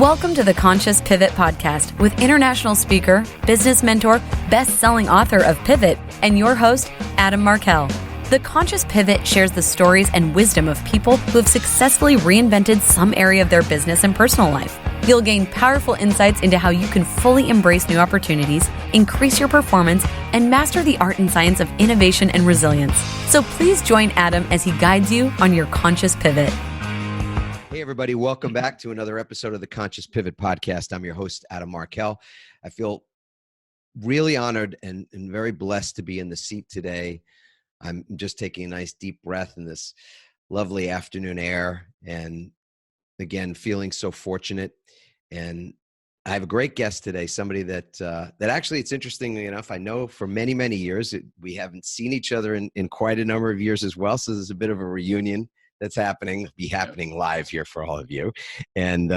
Welcome to the Conscious Pivot Podcast with international speaker, business mentor, best-selling author of Pivot, and your host, Adam Markel. The Conscious Pivot shares the stories and wisdom of people who have successfully reinvented some area of their business and personal life. You'll gain powerful insights into how you can fully embrace new opportunities, increase your performance, and master the art and science of innovation and resilience. So please join Adam as he guides you on your conscious pivot. Hey, everybody. Welcome back to another episode of the Conscious Pivot Podcast. I'm your host, Adam Markel. I feel really honored and very blessed to be in the seat today. I'm just taking a nice deep breath in this lovely afternoon air, and again, feeling so fortunate. And I have a great guest today, somebody that actually, it's interesting enough, I know for many, many years. We haven't seen each other in quite a number of years as well, so there's a bit of a reunion that's happening live here for all of you. And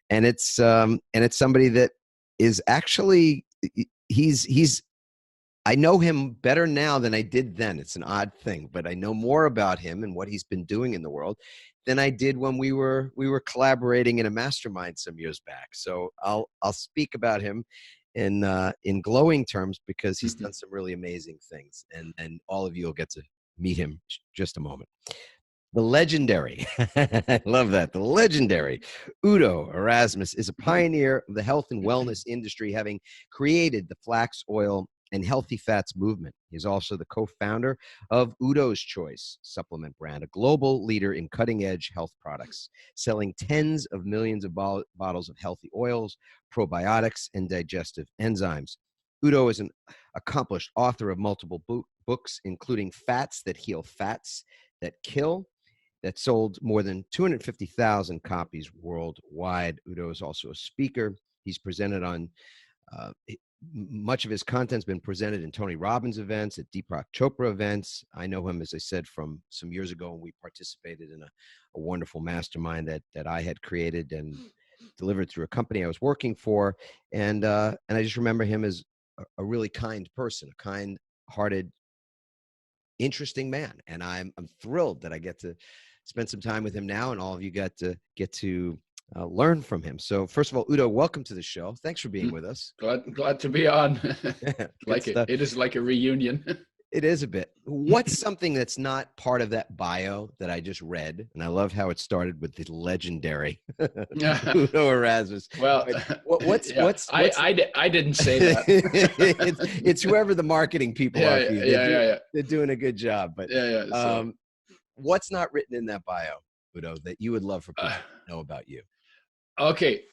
it's somebody that is actually, I know him better now than I did then. It's an odd thing, but I know more about him and what he's been doing in the world than I did when we were collaborating in a mastermind some years back. So I'll speak about him in glowing terms because he's done some really amazing things, and all of you will get to meet him just a moment. The legendary, I love that, the legendary Udo Erasmus is a pioneer of the health and wellness industry, having created the flax oil and healthy fats movement. He's also the co-founder of Udo's Choice supplement brand, a global leader in cutting-edge health products, selling tens of millions of bottles of healthy oils, probiotics, and digestive enzymes. Udo is an accomplished author of multiple books, including Fats That Heal, Fats That Kill, that sold more than 250,000 copies worldwide. Udo is also a speaker. He's presented on much of his content's been presented in Tony Robbins events, at Deepak Chopra events. I know him, as I said, from some years ago when we participated in a wonderful mastermind that I had created and delivered through a company I was working for. And I just remember him as a really kind person, a kind-hearted, interesting man. And I'm thrilled that I get to spend some time with him now, and all of you get to learn from him. So first of all, Udo, welcome to the show. Thanks for being with us. Glad to be on. It is like a reunion. It is a bit. What's something that's not part of that bio that I just read? And I love how it started with the legendary Udo Erasmus. Well, I didn't say that. it's whoever the marketing people are. They're doing a good job. But what's not written in that bio, Udo, that you would love for people to know about you? Okay.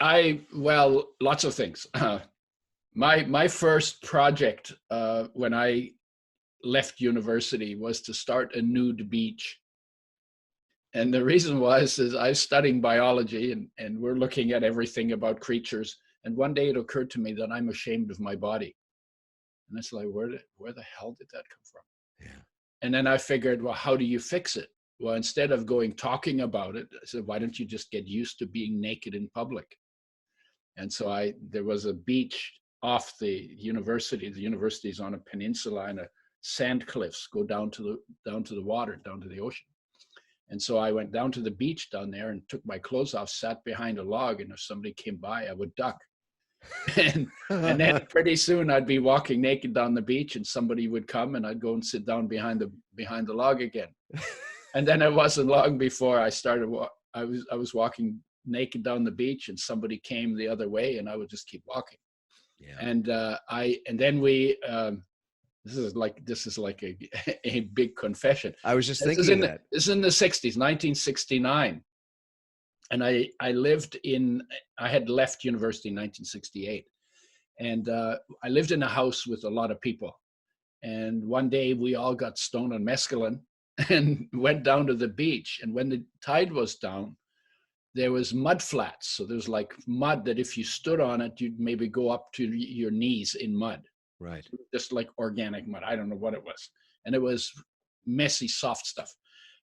Lots of things. My first project when I left university was to start a nude beach. And the reason is I was studying biology and we're looking at everything about creatures. And one day it occurred to me that I'm ashamed of my body. And it's like, where the hell did that come from? Yeah. And then I figured, well, how do you fix it? Well, instead of talking about it, I said, why don't you just get used to being naked in public? And so there was a beach off the university. The university is on a peninsula, and sand cliffs go down to the water, down to the ocean. And so I went down to the beach down there and took my clothes off, sat behind a log, and if somebody came by, I would duck. and then pretty soon I'd be walking naked down the beach, and somebody would come, and I'd go and sit down behind the log again. And then it wasn't long before I started. I was walking naked down the beach, and somebody came the other way, and I would just keep walking. Yeah. And then we. This is like a big confession. I was just thinking that. This is in the 60s, 1969. And I had left university in 1968. And I lived in a house with a lot of people. And one day we all got stoned on mescaline and went down to the beach. And when the tide was down, there was mud flats. So there's like mud that if you stood on it, you'd maybe go up to your knees in mud. Right. Just like organic mud. I don't know what it was. And it was messy, soft stuff.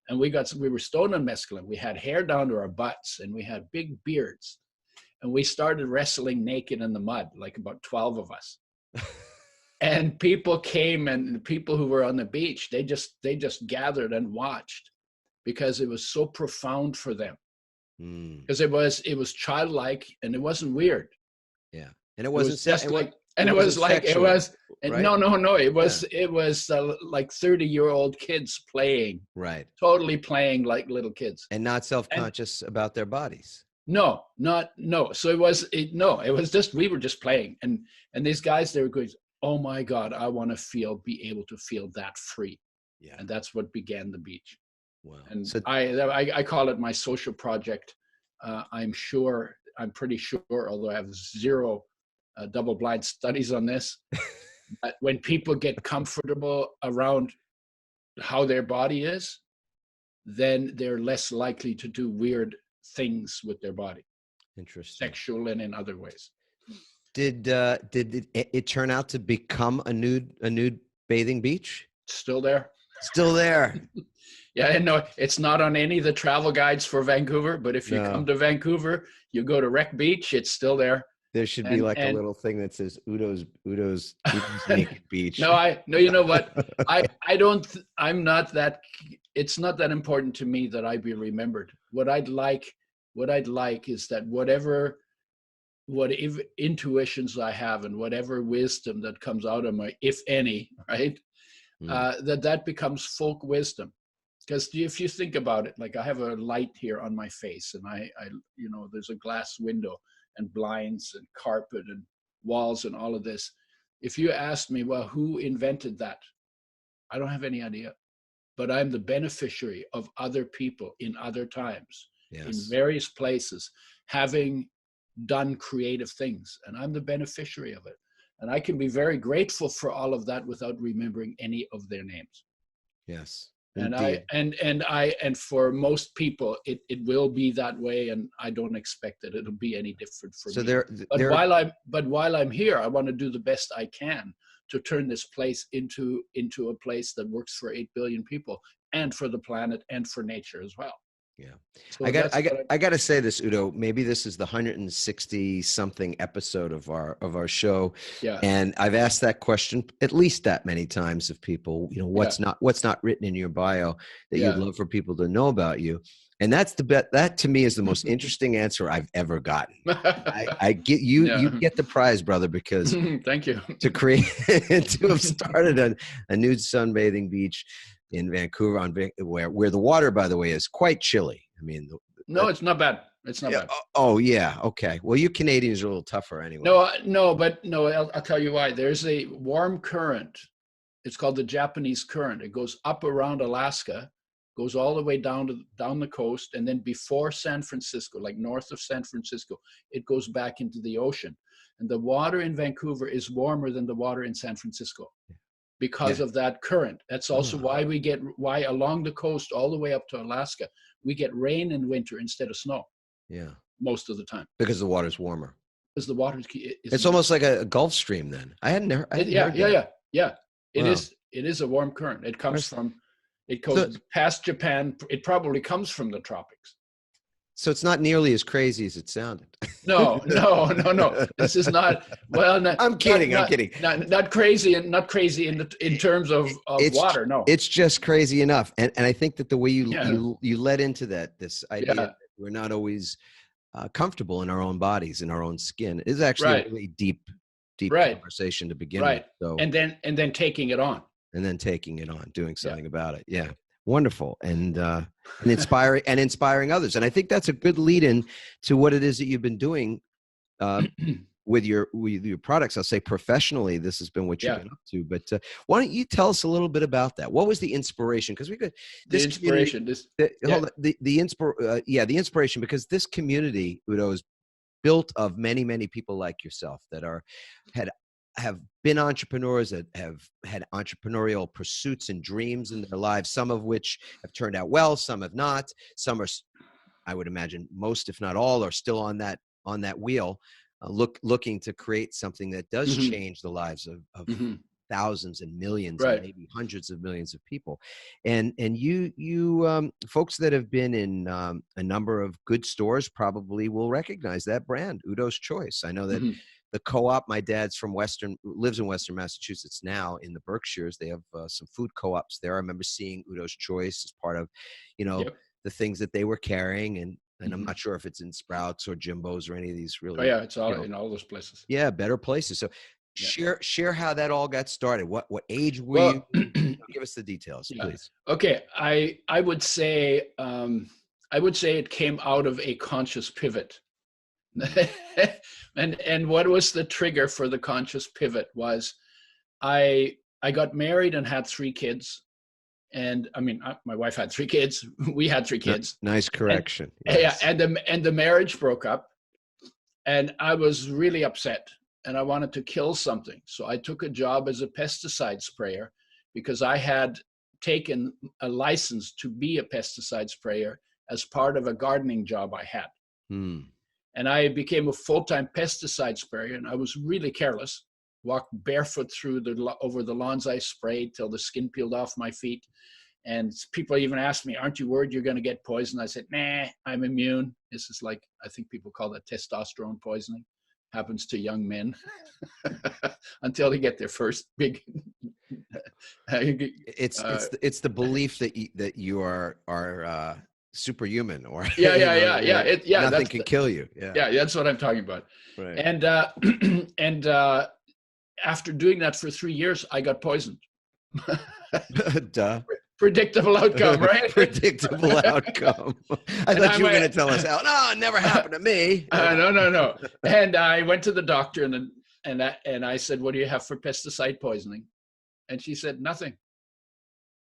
And we were stoned on mescaline. We had hair down to our butts, and we had big beards. And we started wrestling naked in the mud, like about 12 of us. And people came, and the people who were on the beach, they just gathered and watched because it was so profound for them. because it was childlike and it wasn't weird. Yeah, and it wasn't just like, and it wasn't was like sexual, it was. right? No. It was like 30-year-old kids playing, right, totally playing like little kids, and not self-conscious about their bodies. No. So it was just, we were just playing, and these guys, they were going, oh my God, I want to be able to feel that free. Yeah, and that's what began the beach. Wow. And So, I call it my social project. I'm pretty sure, although I have zero double-blind studies on this, that when people get comfortable around how their body is, then they're less likely to do weird things with their body, interesting. sexual and in other ways. Did it turn out to become a nude bathing beach? Still there. Still there. Yeah, and no, it's not on any of the travel guides for Vancouver, but if you come to Vancouver, you go to Wreck Beach, it's still there. There should be like a little thing that says Udo's naked beach. No, you know what? It's not that important to me that I be remembered. What I'd like is that whatever intuitions I have and whatever wisdom that comes out of my, if any, right? That becomes folk wisdom. Because if you think about it, like I have a light here on my face, and I there's a glass window and blinds and carpet and walls and all of this. If you ask me, well, who invented that? I don't have any idea, but I'm the beneficiary of other people in other times, in various places, having done creative things, and I'm the beneficiary of it. And I can be very grateful for all of that without remembering any of their names. Yes. And indeed. and for most people, it will be that way, and I don't expect that it'll be any different for me. But while I'm here, I want to do the best I can to turn this place into a place that works for 8 billion people, and for the planet, and for nature as well. Yeah. So I got to say this, Udo, maybe this is the 160 something episode of our show. Yeah. And I've asked that question at least that many times of people, what's not written in your bio that you'd love for people to know about you. And that to me is the most interesting answer I've ever gotten. I get you get the prize, brother, because thank you. to have started a nude sunbathing beach in Vancouver, where the water, by the way, is quite chilly. I mean, it's not bad. It's not bad. Oh yeah, okay. Well, you Canadians are a little tougher anyway. I'll tell you why. There's a warm current. It's called the Japanese current. It goes up around Alaska, goes all the way down the coast, and then before San Francisco, like north of San Francisco, it goes back into the ocean. And the water in Vancouver is warmer than the water in San Francisco, because of that current. That's also why along the coast all the way up to Alaska, we get rain in winter instead of snow. Yeah. Most of the time. Because the water's warmer. Because the water it's almost like a Gulf Stream then. I hadn't heard that. Yeah. It is a warm current. It comes past Japan. It probably comes from the tropics. So it's not nearly as crazy as it sounded. No. This is not. Well, I'm kidding. I'm kidding. Not crazy, and not crazy in terms of water. No, it's just crazy enough. And I think that the way you led into this idea that we're not always comfortable in our own bodies, in our own skin, is actually a really deep conversation to begin with. So and then taking it on, doing something about it. Yeah. Wonderful. And inspiring others. And I think that's a good lead in to what it is that you've been doing with your products. I'll say professionally, this has been what you've been up to, but why don't you tell us a little bit about that? What was the inspiration? Because the inspiration, because this community, Udo, is built of many, many people like yourself that have been entrepreneurs, that have had entrepreneurial pursuits and dreams in their lives, some of which have turned out well, some have not. Some are, I would imagine most, if not all, are still on that wheel, looking to create something that does change the lives of thousands and millions, and maybe hundreds of millions of people. And you folks that have been in a number of good stores probably will recognize that brand, Udo's Choice. I know that the co-op, my dad's lives in Western Massachusetts now, in the Berkshires. They have some food co-ops there. I remember seeing Udo's Choice as part of, the things that they were carrying. And And I'm not sure if it's in Sprouts or Jimbo's or any of these really. Oh yeah, it's all in all those places. Yeah, better places. So Yeah. share how that all got started. What age were Well, you? Give us the details, yeah. please. Okay, I would say it came out of a conscious pivot. and what was the trigger for the conscious pivot was I got married and had 3 kids. And I mean, my wife had 3 kids. We had 3 kids. Nice correction. And, yes. yeah, and the marriage broke up, and I was really upset, and I wanted to kill something. So I took a job as a pesticide sprayer because I had taken a license to be a pesticide sprayer as part of a gardening job I had. And I became a full-time pesticide sprayer, and I was really careless. Walked barefoot over the lawns I sprayed till the skin peeled off my feet. And people even asked me, "Aren't you worried you're going to get poisoned?" I said, "Nah, I'm immune." This is like, I think people call that testosterone poisoning. Happens to young men until they get their first big. It's the belief that you are superhuman, or nothing can kill you. Yeah, that's what I'm talking about. Right. And after doing that for 3 years, I got poisoned. Duh. Predictable outcome, right? Predictable outcome. I thought you were going to tell us how. No, it never happened to me. No. And I went to the doctor and I said, "What do you have for pesticide poisoning?" And she said, "Nothing."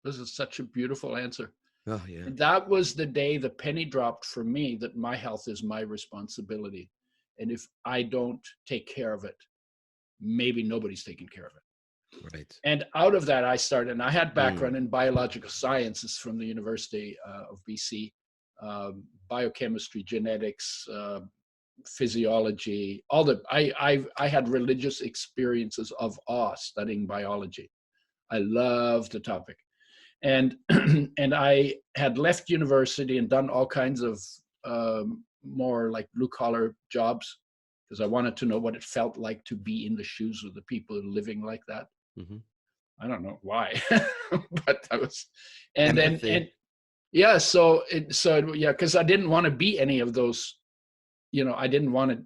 This is such a beautiful answer. Oh yeah. And that was the day the penny dropped for me that my health is my responsibility, and if I don't take care of it, maybe nobody's taking care of it. Right. And out of that, I started, and I had background in biological sciences from the University of BC, biochemistry, genetics, physiology, I had religious experiences of awe studying biology. I loved the topic. And, and I had left university and done all kinds of more like blue collar jobs because I wanted to know what it felt like to be in the shoes of the people living like that. Mm-hmm. I don't know why, but that was, and empathy. and yeah, because I didn't want to be any of those, I didn't want to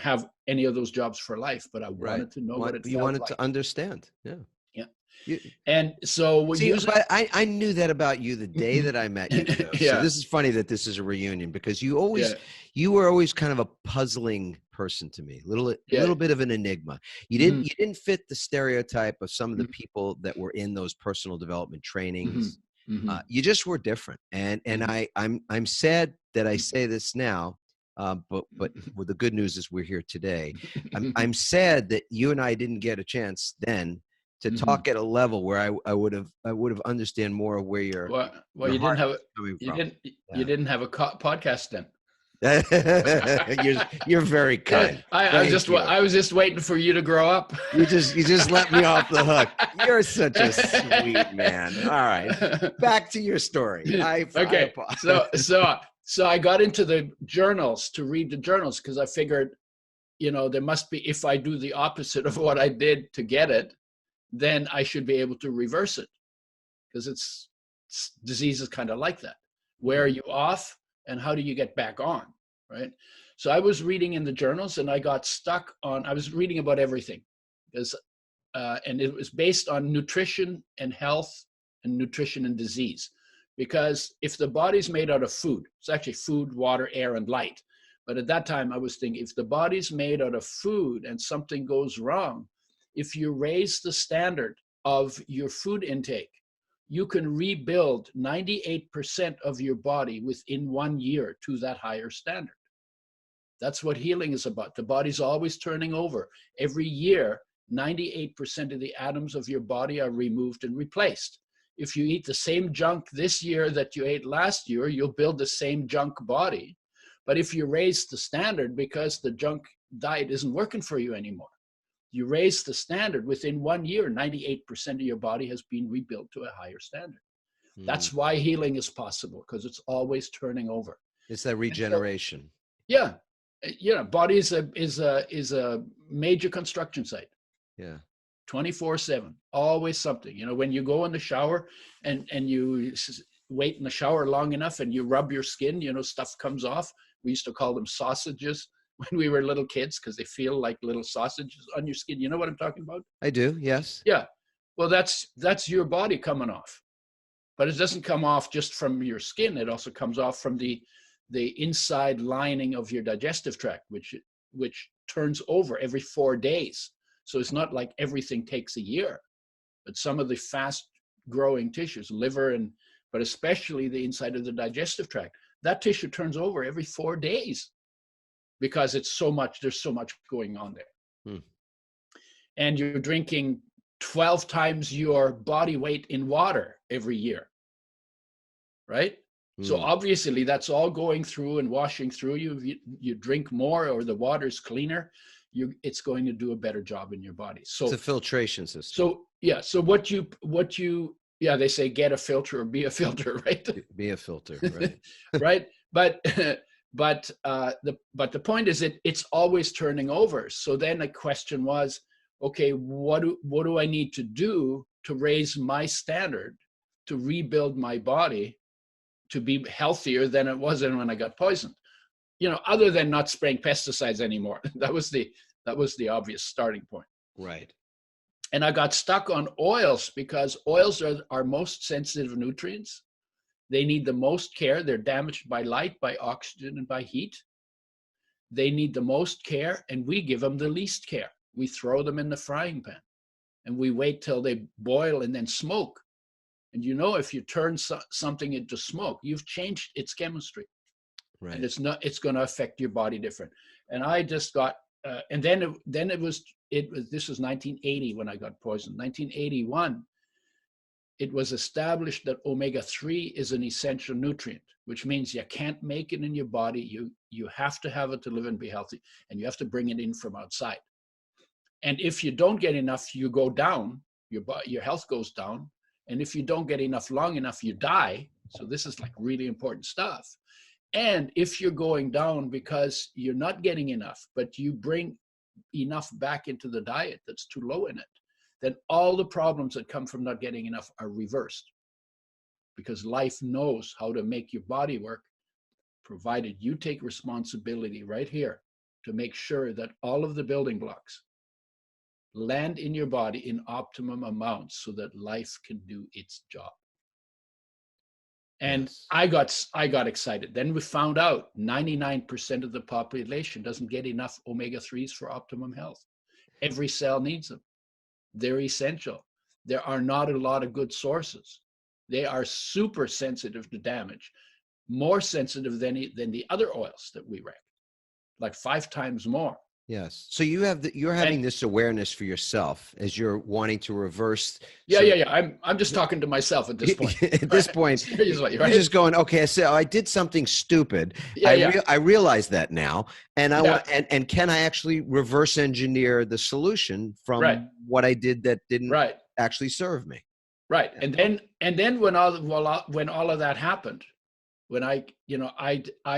have any of those jobs for life, but I wanted to know what it felt like. You wanted to understand, yeah. And so but I knew that about you the day that I met you. So this is funny that this is a reunion because you were always kind of a puzzling person to me, little bit of an enigma. You didn't fit the stereotype of some of the people that were in those personal development trainings. You just were different, and I'm sad that I say this now. But well, the good news is we're here today. I'm sad that you and I didn't get a chance then to talk at a level where I would have understand more of where you're. Well, you didn't have you didn't have a podcast then. You're very kind. I was just waiting for you to grow up. You just let me off the hook. You're such a sweet man. All right, back to your story. So I got into the journals to read the journals because I figured, there must be, if I do the opposite of what I did to get it, then I should be able to reverse it, because it's diseases kind of like that. Where are you off and how do you get back on, right? So I was reading in the journals and I got stuck on, I was reading about everything because, and it was based on nutrition and health and nutrition and disease. Because if the body's made out of food, it's actually food, water, air, and light. But at that time I was thinking, if the body's made out of food and something goes wrong, if you raise the standard of your food intake, you can rebuild 98% of your body within 1 year to that higher standard. That's what healing is about. The body's always turning over. Every year, 98% of the atoms of your body are removed and replaced. If you eat the same junk this year that you ate last year, you'll build the same junk body. But if you raise the standard because the junk diet isn't working for you anymore, you raise the standard, within 1 year, 98% of your body has been rebuilt to a higher standard. That's why healing is possible, because it's always turning over. It's that regeneration. So, body is a major construction site. Yeah. 24/7, always something. When you go in the shower and you wait in the shower long enough and you rub your skin, stuff comes off. We used to call them sausages when we were little kids because they feel like little sausages on your skin. You know what I'm talking about? I do, yes. Yeah. Well, that's your body coming off. But it doesn't come off just from your skin. It also comes off from the inside lining of your digestive tract, which turns over every 4 days. So it's not like everything takes a year, but some of the fast growing tissues, liver, but especially the inside of the digestive tract, that tissue turns over every 4 days because there's so much going on there. And you're drinking 12 times your body weight in water every year, right? So obviously that's all going through and washing through you. You drink more or the water's cleaner, it's going to do a better job in your body. So it's a filtration system. So yeah. So what you they say get a filter or be a filter, right? Be a filter, right? Right. But the point is it's always turning over. So then the question was, okay, what do I need to do to raise my standard, to rebuild my body, to be healthier than it was when I got poisoned? Other than not spraying pesticides anymore. That was the obvious starting point. Right. And I got stuck on oils because oils are our most sensitive nutrients. They need the most care. They're damaged by light, by oxygen, and by heat. They need the most care, and we give them the least care. We throw them in the frying pan, and we wait till they boil and then smoke. And if you turn something into smoke, you've changed its chemistry. Right. And it's going to affect your body different. And I just got, and then it was, this was 1980 when I got poisoned. 1981, it was established that omega-3 is an essential nutrient, which means you can't make it in your body. You have to have it to live and be healthy, and you have to bring it in from outside. And if you don't get enough, you go down, your health goes down. And if you don't get enough long enough, you die. So this is like really important stuff. And if you're going down because you're not getting enough, but you bring enough back into the diet that's too low in it, then all the problems that come from not getting enough are reversed. Because life knows how to make your body work, provided you take responsibility right here to make sure that all of the building blocks land in your body in optimum amounts so that life can do its job. And yes. I got excited. Then we found out 99% of the population doesn't get enough omega-3s for optimum health. Every cell needs them. They're essential. There are not a lot of good sources. They are super sensitive to damage, more sensitive than the other oils that we wreck, like 5 times more. Yes. So you're having this awareness for yourself as you're wanting to reverse. Yeah. I'm just talking to myself at this point. At this point, seriously, right? You're just going, okay, so I did something stupid. I realize that now, and I want, and can I actually reverse engineer the solution from what I did that didn't actually serve me? Right. And then when all of that happened, when I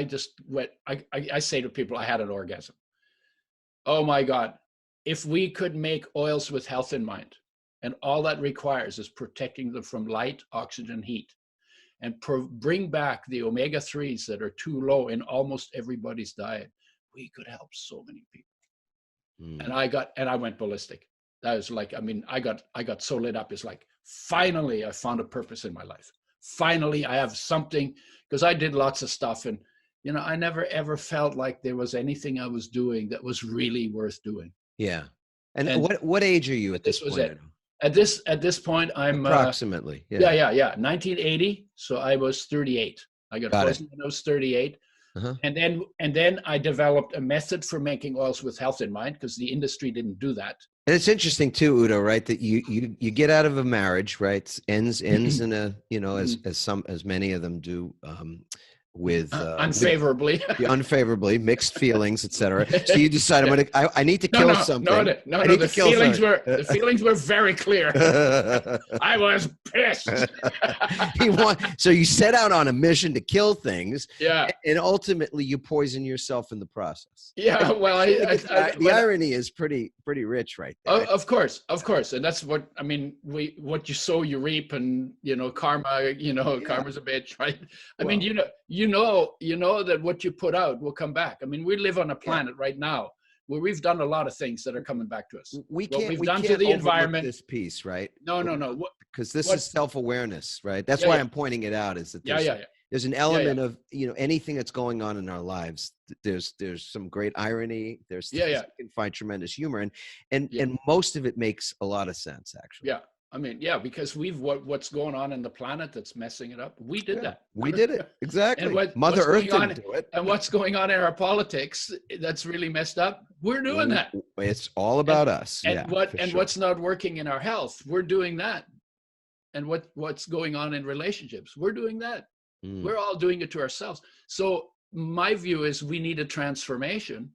just went, I say to people, I had an orgasm. Oh my God, if we could make oils with health in mind, and all that requires is protecting them from light, oxygen, heat, and bring back the omega-3s that are too low in almost everybody's diet, we could help so many people. And I went ballistic. That was like, I got so lit up. It's like, finally, I found a purpose in my life. Finally, I have something, because I did lots of stuff, and I never ever felt like there was anything I was doing that was really worth doing. Yeah. And what age are you at this point? At this point, I'm approximately. 1980. So I was 38. I got poisoned when I was 38. Uh-huh. And then I developed a method for making oils with health in mind, because the industry didn't do that. And it's interesting too, Udo, right? That you get out of a marriage, right? Ends in a, as many of them do, with unfavorably. unfavorably, mixed feelings, etc. So you decide I need to kill something. The feelings were very clear. I was pissed. So you set out on a mission to kill things, yeah, and ultimately you poison yourself in the process. Yeah, well, the irony is pretty rich, right there. Of course, and that's what I mean. What you sow, you reap, and karma. Karma's a bitch, right? I mean, you know that what you put out will come back. I mean, we live on a planet right now where we've done a lot of things that are coming back to us. We can't to the environment. This piece, right? No. Because this is self-awareness, right? That's why I'm pointing it out. Is that there's an element of anything that's going on in our lives. There's some great irony. There's you can find tremendous humor, and most of it makes a lot of sense, actually. Yeah. I mean, because what's going on in the planet that's messing it up. We did that. We did it. Exactly. And Mother Earth didn't do it. And what's going on in our politics that's really messed up. We're doing that. It's all about us. And what's not working in our health, we're doing that. And what's going on in relationships, we're doing that. We're all doing it to ourselves. So my view is we need a transformation.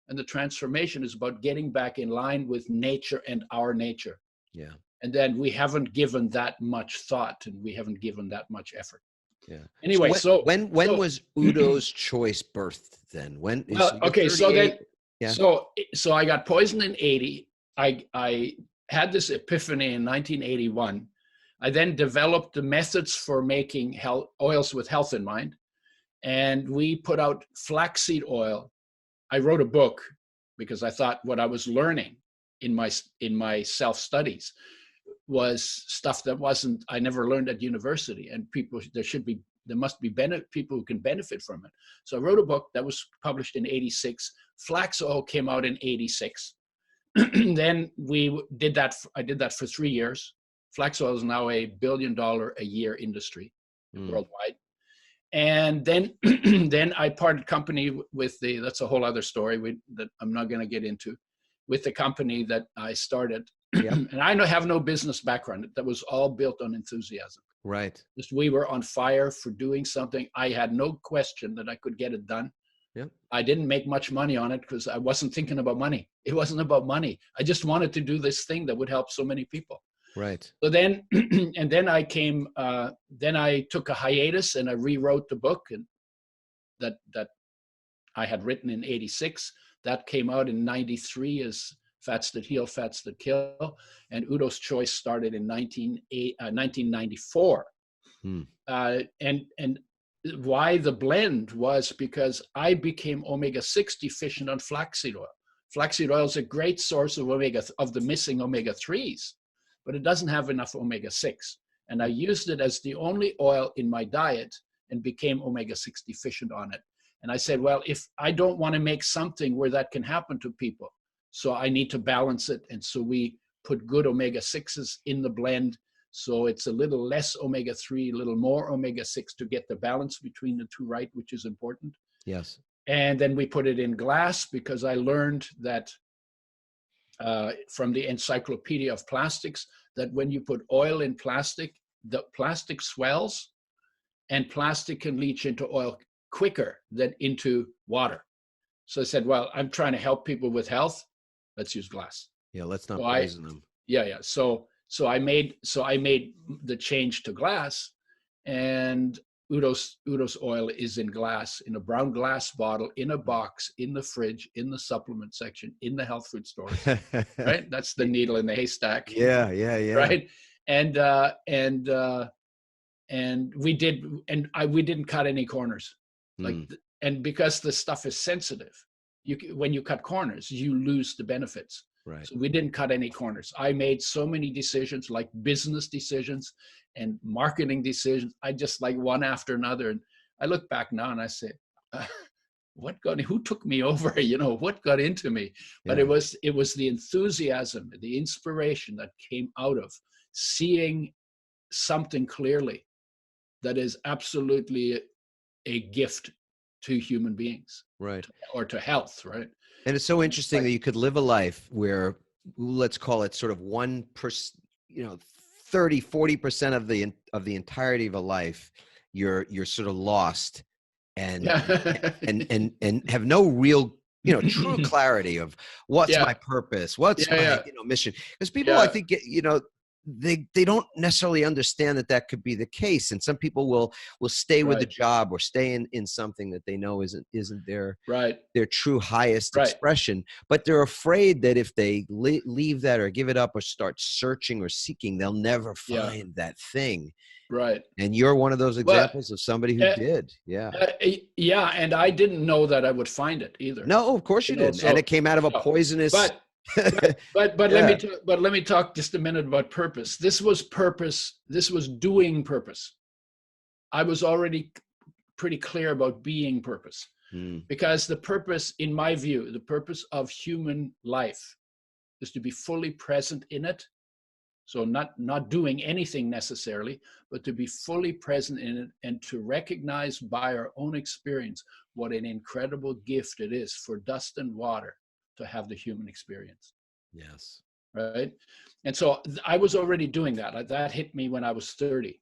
And the transformation is about getting back in line with nature and our nature. Yeah. And then we haven't given that much thought, and we haven't given that much effort. Yeah. Anyway, when was Udo's choice birthed then? So I got poisoned in 80. I had this epiphany in 1981. I then developed the methods for making oils with health in mind. And we put out flaxseed oil. I wrote a book because I thought what I was learning in my self-studies was stuff that I never learned at university, and there must be people who can benefit from it. So I wrote a book that was published in 86. Flax oil came out in 86. Then I did that for 3 years. Flax oil is now a $1 billion a year industry worldwide. And then then I parted company with that's a whole other story that I'm not going to get into, with the company that I started. And I have no business background. That was all built on enthusiasm. Right. Just we were on fire for doing something. I had no question that I could get it done. Yeah. I didn't make much money on it because I wasn't thinking about money. It wasn't about money. I just wanted to do this thing that would help so many people. Right. So then, and then I came, then I took a hiatus and I rewrote the book that I had written in 86. That came out in 93 as Fats That Heal, Fats That Kill. And Udo's Choice started in 1994. And why the blend was because I became omega-6 deficient on flaxseed oil. Flaxseed oil is a great source of the missing omega-3s, but it doesn't have enough omega-6. And I used it as the only oil in my diet and became omega-6 deficient on it. And I said, well, if I don't want to make something where that can happen to people, so I need to balance it. And so we put good omega-6s in the blend. So it's a little less omega-3, a little more omega-6 to get the balance between the two right, which is important. Yes. And then we put it in glass because I learned that from the Encyclopedia of Plastics, that when you put oil in plastic, the plastic swells and plastic can leach into oil quicker than into water. So I said, well, I'm trying to help people with health. Let's use glass. Yeah, let's not poison them. Yeah. So I made the change to glass, and Udo's oil is in glass, in a brown glass bottle, in a box, in the fridge, in the supplement section, in the health food stores. Right? That's the needle in the haystack. Yeah. Right? And we didn't cut any corners. And because the stuff is sensitive, when you cut corners, you lose the benefits. Right. So we didn't cut any corners. I made so many decisions, like business decisions and marketing decisions. I just like one after another. And I look back now and I say, who took me over? What got into me? But it was the enthusiasm, the inspiration that came out of seeing something clearly that is absolutely a gift to human beings, right, or to health, right? And it's so interesting that you could live a life where, let's call it sort of 1%, 30-40% of the entirety of a life, you're sort of lost and Yeah. and have no real, true clarity of what's Yeah. my purpose, what's Yeah. my, Yeah. mission. Because people, I Yeah. think, they don't necessarily understand that could be the case. And some people will stay with the Right. job or stay in something that they know isn't Right. their true highest Right. expression, but they're afraid that if they leave that or give it up or start searching or seeking, they'll never Yeah. find that thing. Right. And you're one of those Well, examples of somebody who did. Yeah. yeah, and I didn't know that I would find it either. No, of course you didn't. And So it came out of a poisonous. but but Yeah. let me talk just a minute about purpose. This was purpose. This was doing purpose. I was already pretty clear about being purpose, because the purpose, in my view, the purpose of human life is to be fully present in it. So not doing anything necessarily, but to be fully present in it and to recognize by our own experience what an incredible gift it is for dust and water to have the human experience. Yes. Right. And so I was already doing that. That hit me when I was 30.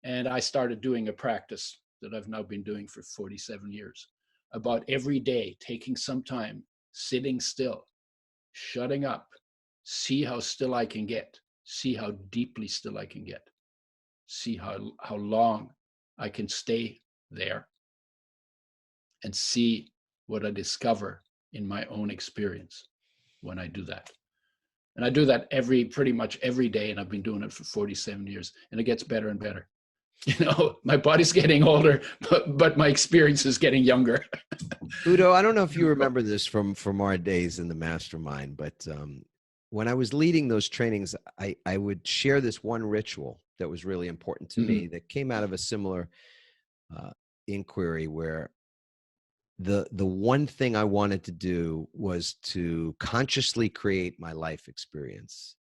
And I started doing a practice that I've now been doing for 47 years, about every day taking some time, sitting still, shutting up, see how still I can get, see how deeply still I can get, see how long I can stay there, and see what I discover in my own experience when I do that. And I do that pretty much every day, and I've been doing it for 47 years, and it gets better and better. My body's getting older, but my experience is getting younger. Udo, I don't know if you remember this from our days in the mastermind, but when I was leading those trainings, I would share this one ritual that was really important to me that came out of a similar inquiry, where the one thing I wanted to do was to consciously create my life experience.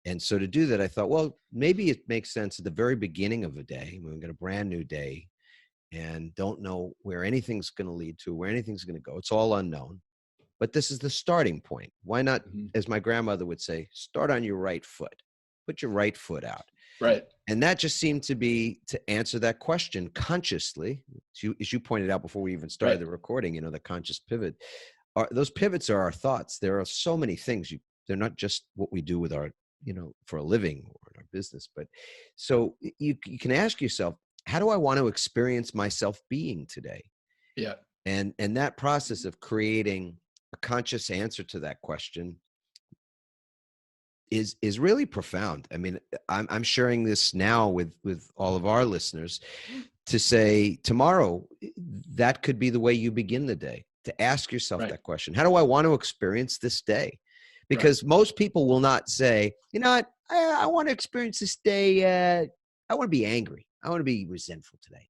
And so to do that, I thought, well, maybe it makes sense at the very beginning of a day, when we've got a brand new day and don't know where anything's going to lead to, where anything's going to go. It's all unknown. But this is the starting point. Why not, as my grandmother would say, start on your right foot. Put your right foot out. Right. And that just seemed to be to answer that question consciously. As you pointed out before we even started the recording, the conscious pivot. Those pivots are our thoughts. There are so many things. They're not just what we do with our, for a living or in our business. But so you can ask yourself, how do I want to experience myself being today? Yeah. And that process of creating a conscious answer to that question is really profound. I mean, I'm sharing this now with all of our listeners to say tomorrow, that could be the way you begin the day, to ask yourself that question. How do I want to experience this day? Because most people will not say, what, I want to experience this day. I want to be angry. I want to be resentful today.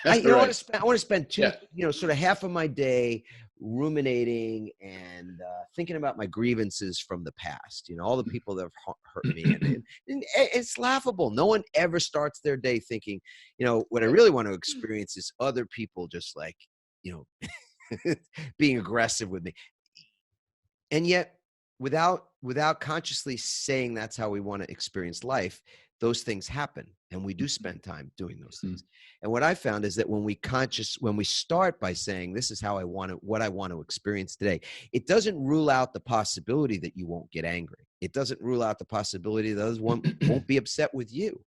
I want to spend sort of half of my day ruminating and thinking about my grievances from the past. All the people that have hurt me, and it's laughable. No one ever starts their day thinking, what I really want to experience is other people just like, being aggressive with me. And yet, without consciously saying that's how we want to experience life, those things happen, and we do spend time doing those things. And what I found is that when we start by saying, this is how what I want to experience today, it doesn't rule out the possibility that you won't get angry. It doesn't rule out the possibility that others won't be upset with you.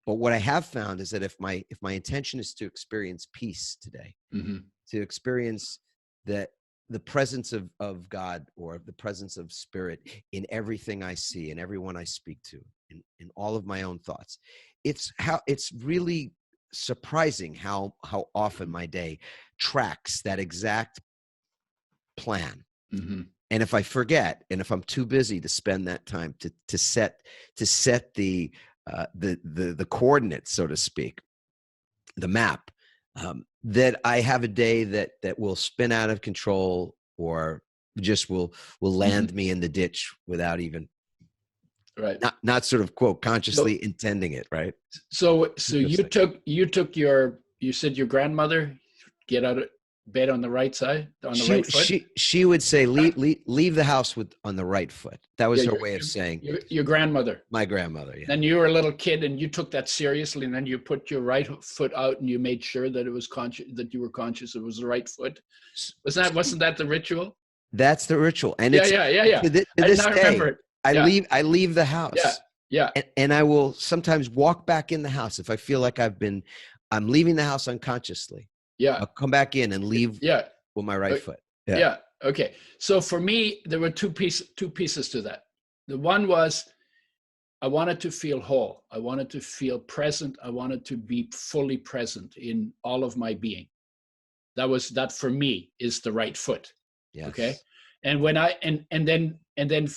But what I have found is that if my intention is to experience peace today, to experience the presence of God, or the presence of spirit in everything I see and everyone I speak to, in all of my own thoughts, it's really surprising how often my day tracks that exact plan. And if I forget, and if I'm too busy to spend that time to set the coordinates, so to speak, the map, that I have a day that will spin out of control, or just will land me in the ditch without even not sort of quote consciously intending it. Right. So you said your grandmother, get out of bed on the right side, on the right foot. She would say, leave the house on the right foot. That was her way of saying. Your grandmother. My grandmother, yeah. Then you were a little kid and you took that seriously, and then you put your right foot out and you made sure that it was that you were conscious it was the right foot. Wasn't that the ritual? That's the ritual. And yeah. To this day, remember it. I leave the house. Yeah. And I will sometimes walk back in the house if I feel like I'm leaving the house unconsciously. Yeah. I'll come back in and leave with my right foot. Yeah. Okay. So for me, there were two pieces to that. The one was I wanted to feel whole. I wanted to feel present. I wanted to be fully present in all of my being. That for me is the right foot. Yes. Okay. And when and then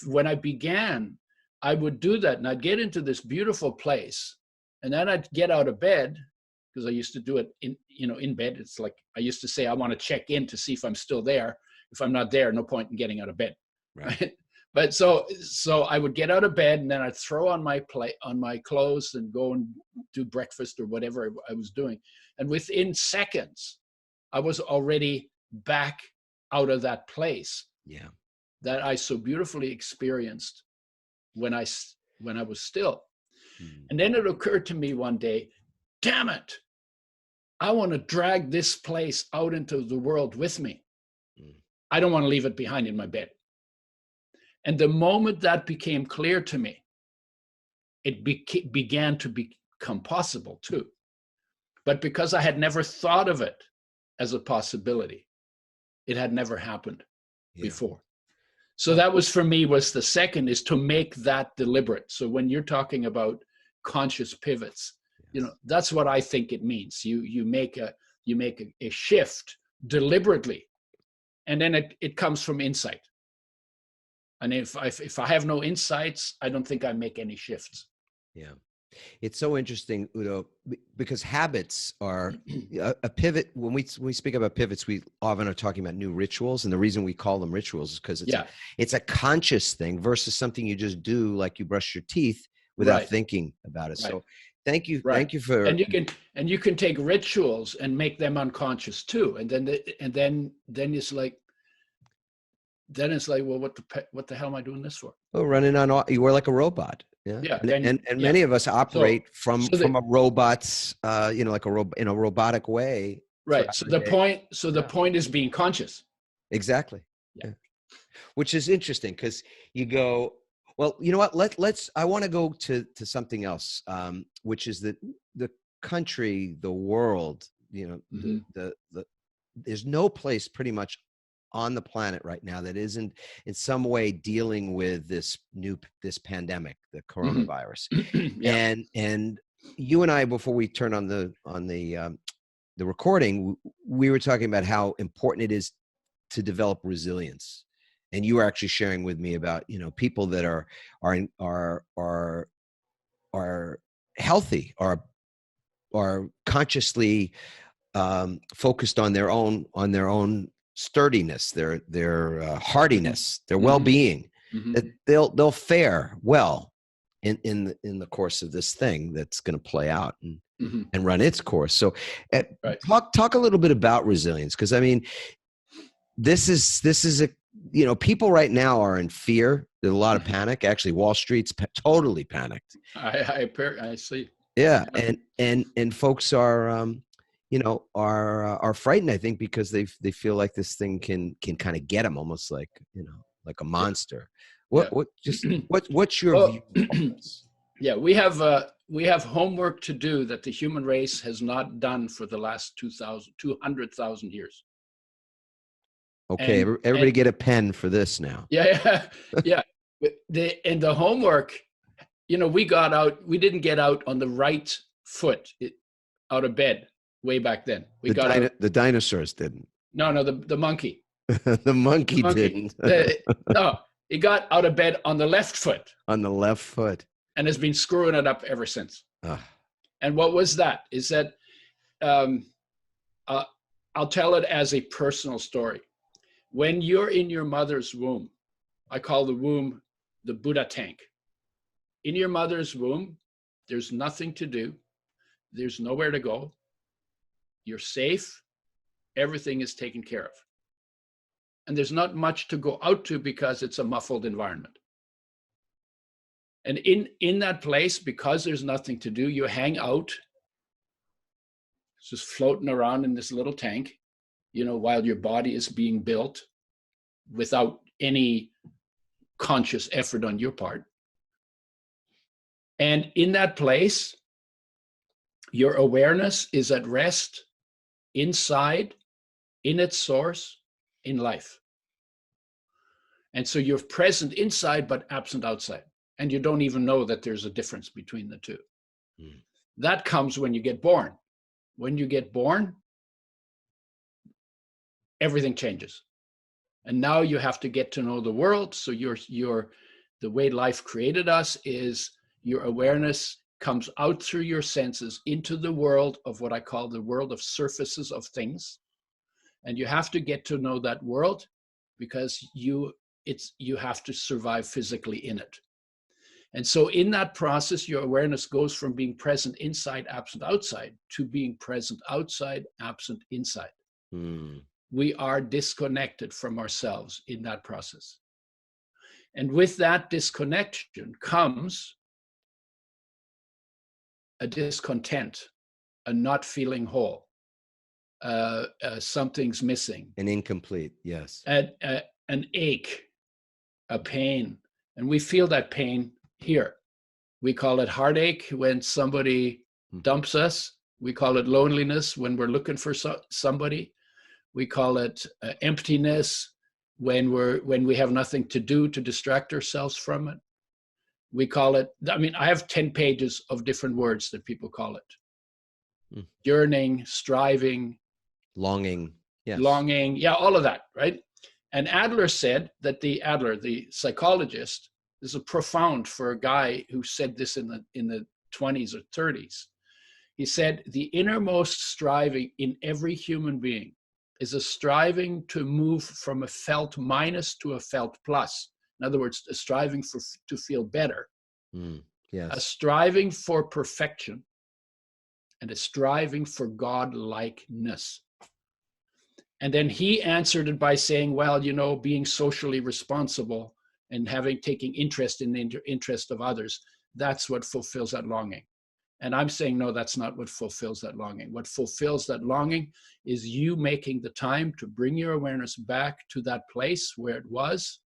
when I began, I would do that and I'd get into this beautiful place, and then I'd get out of bed, because I used to do it in bed. It's like I used to say, I want to check in to see if I'm still there. If I'm not there, no point in getting out of bed. Right. But so I would get out of bed, and then I'd throw on my clothes and go and do breakfast or whatever I was doing. And within seconds, I was already back out of that place. Yeah. That I so beautifully experienced when I was still. And then it occurred to me one day, damn it, I want to drag this place out into the world with me. I don't want to leave it behind in my bed. And the moment that became clear to me, it began to become possible too. But because I had never thought of it as a possibility, it had never happened before. So that was, for me, was the second, is to make that deliberate. So when you're talking about conscious pivots, that's what I think it means. You make a shift deliberately, and then it comes from insight. And if I have no insights, I don't think I make any shifts. Yeah. It's so interesting, Udo, because habits are a pivot. When we speak about pivots, we often are talking about new rituals. And the reason we call them rituals is because it's a conscious thing versus something you just do, like you brush your teeth without thinking about it. Right. So thank you. Right. Thank you for, and you can take rituals and make them unconscious too. And then it's like, well, what the hell am I doing this for? Well, running on, you were like a robot. Yeah. And many of us operate from a robot's, like in a robotic way. Right. So the point is being conscious. Exactly. Yeah. Which is interesting, because you go, well, you know what? I want to go to something else, which is the country, the world. There's no place pretty much on the planet right now that isn't in some way dealing with this pandemic, the coronavirus. And you and I, before we turn on the recording, we were talking about how important it is to develop resilience. And you were actually sharing with me about, people that are healthy, are consciously focused on their own sturdiness, their hardiness, their well-being, that they'll fare well in the course of this thing that's going to play out and run its course. So talk a little bit about resilience, because I mean, this is a, people right now are in fear. There's a lot of panic. Actually, Wall Street's totally panicked. I see. Yeah. And folks are frightened, I think, because they feel like this thing can kind of get them, almost like, like a monster. What's your view on this? Yeah, we have homework to do that the human race has not done for the last 200,000 years. Okay, everybody get a pen for this now. Yeah. The homework, we didn't get out on the right foot out of bed way back then. The dinosaurs didn't. No, the monkey. The monkey didn't. No, he got out of bed on the left foot. On the left foot. And has been screwing it up ever since. And what was that? Is that, I'll tell it as a personal story. When you're in your mother's womb, I call the womb the Buddha tank. In your mother's womb, there's nothing to do. There's nowhere to go. You're safe. everything is taken care of. And there's not much to go out to because it's a muffled environment. And in that place, because there's nothing to do, you hang out, just floating around in this little tank, while your body is being built without any conscious effort on your part. And in that place, your awareness is at rest inside, in its source, in life. And so you're present inside, but absent outside. And you don't even know that there's a difference between the two. Mm. That comes when you get born. When you get born, everything changes. And now you have to get to know the world. So the way life created us is your awareness comes out through your senses into the world of what I call the world of surfaces of things. And you have to get to know that world because you have to survive physically in it. And so in that process, your awareness goes from being present inside, absent outside, to being present outside, absent inside. Mm. We are disconnected from ourselves in that process. And with that disconnection comes a discontent, a not feeling whole, something's missing. An incomplete, yes. An ache, a pain. And we feel that pain here. We call it heartache when somebody dumps us. We call it loneliness when we're looking for somebody. We call it emptiness when we have nothing to do to distract ourselves from it. We call it, I have 10 pages of different words that people call it. Yearning, striving. Longing. Yes. Longing. Yeah, all of that, right? And Adler said that the psychologist, this is profound for a guy who said this in the 20s or 30s. He said, the innermost striving in every human being is a striving to move from a felt minus to a felt plus. In other words, a striving to feel better. Yes. A striving for perfection and a striving for God-likeness. And then he answered it by saying, well, being socially responsible and taking interest in the interest of others, that's what fulfills that longing. And I'm saying, no, that's not what fulfills that longing. What fulfills that longing is you making the time to bring your awareness back to that place where it was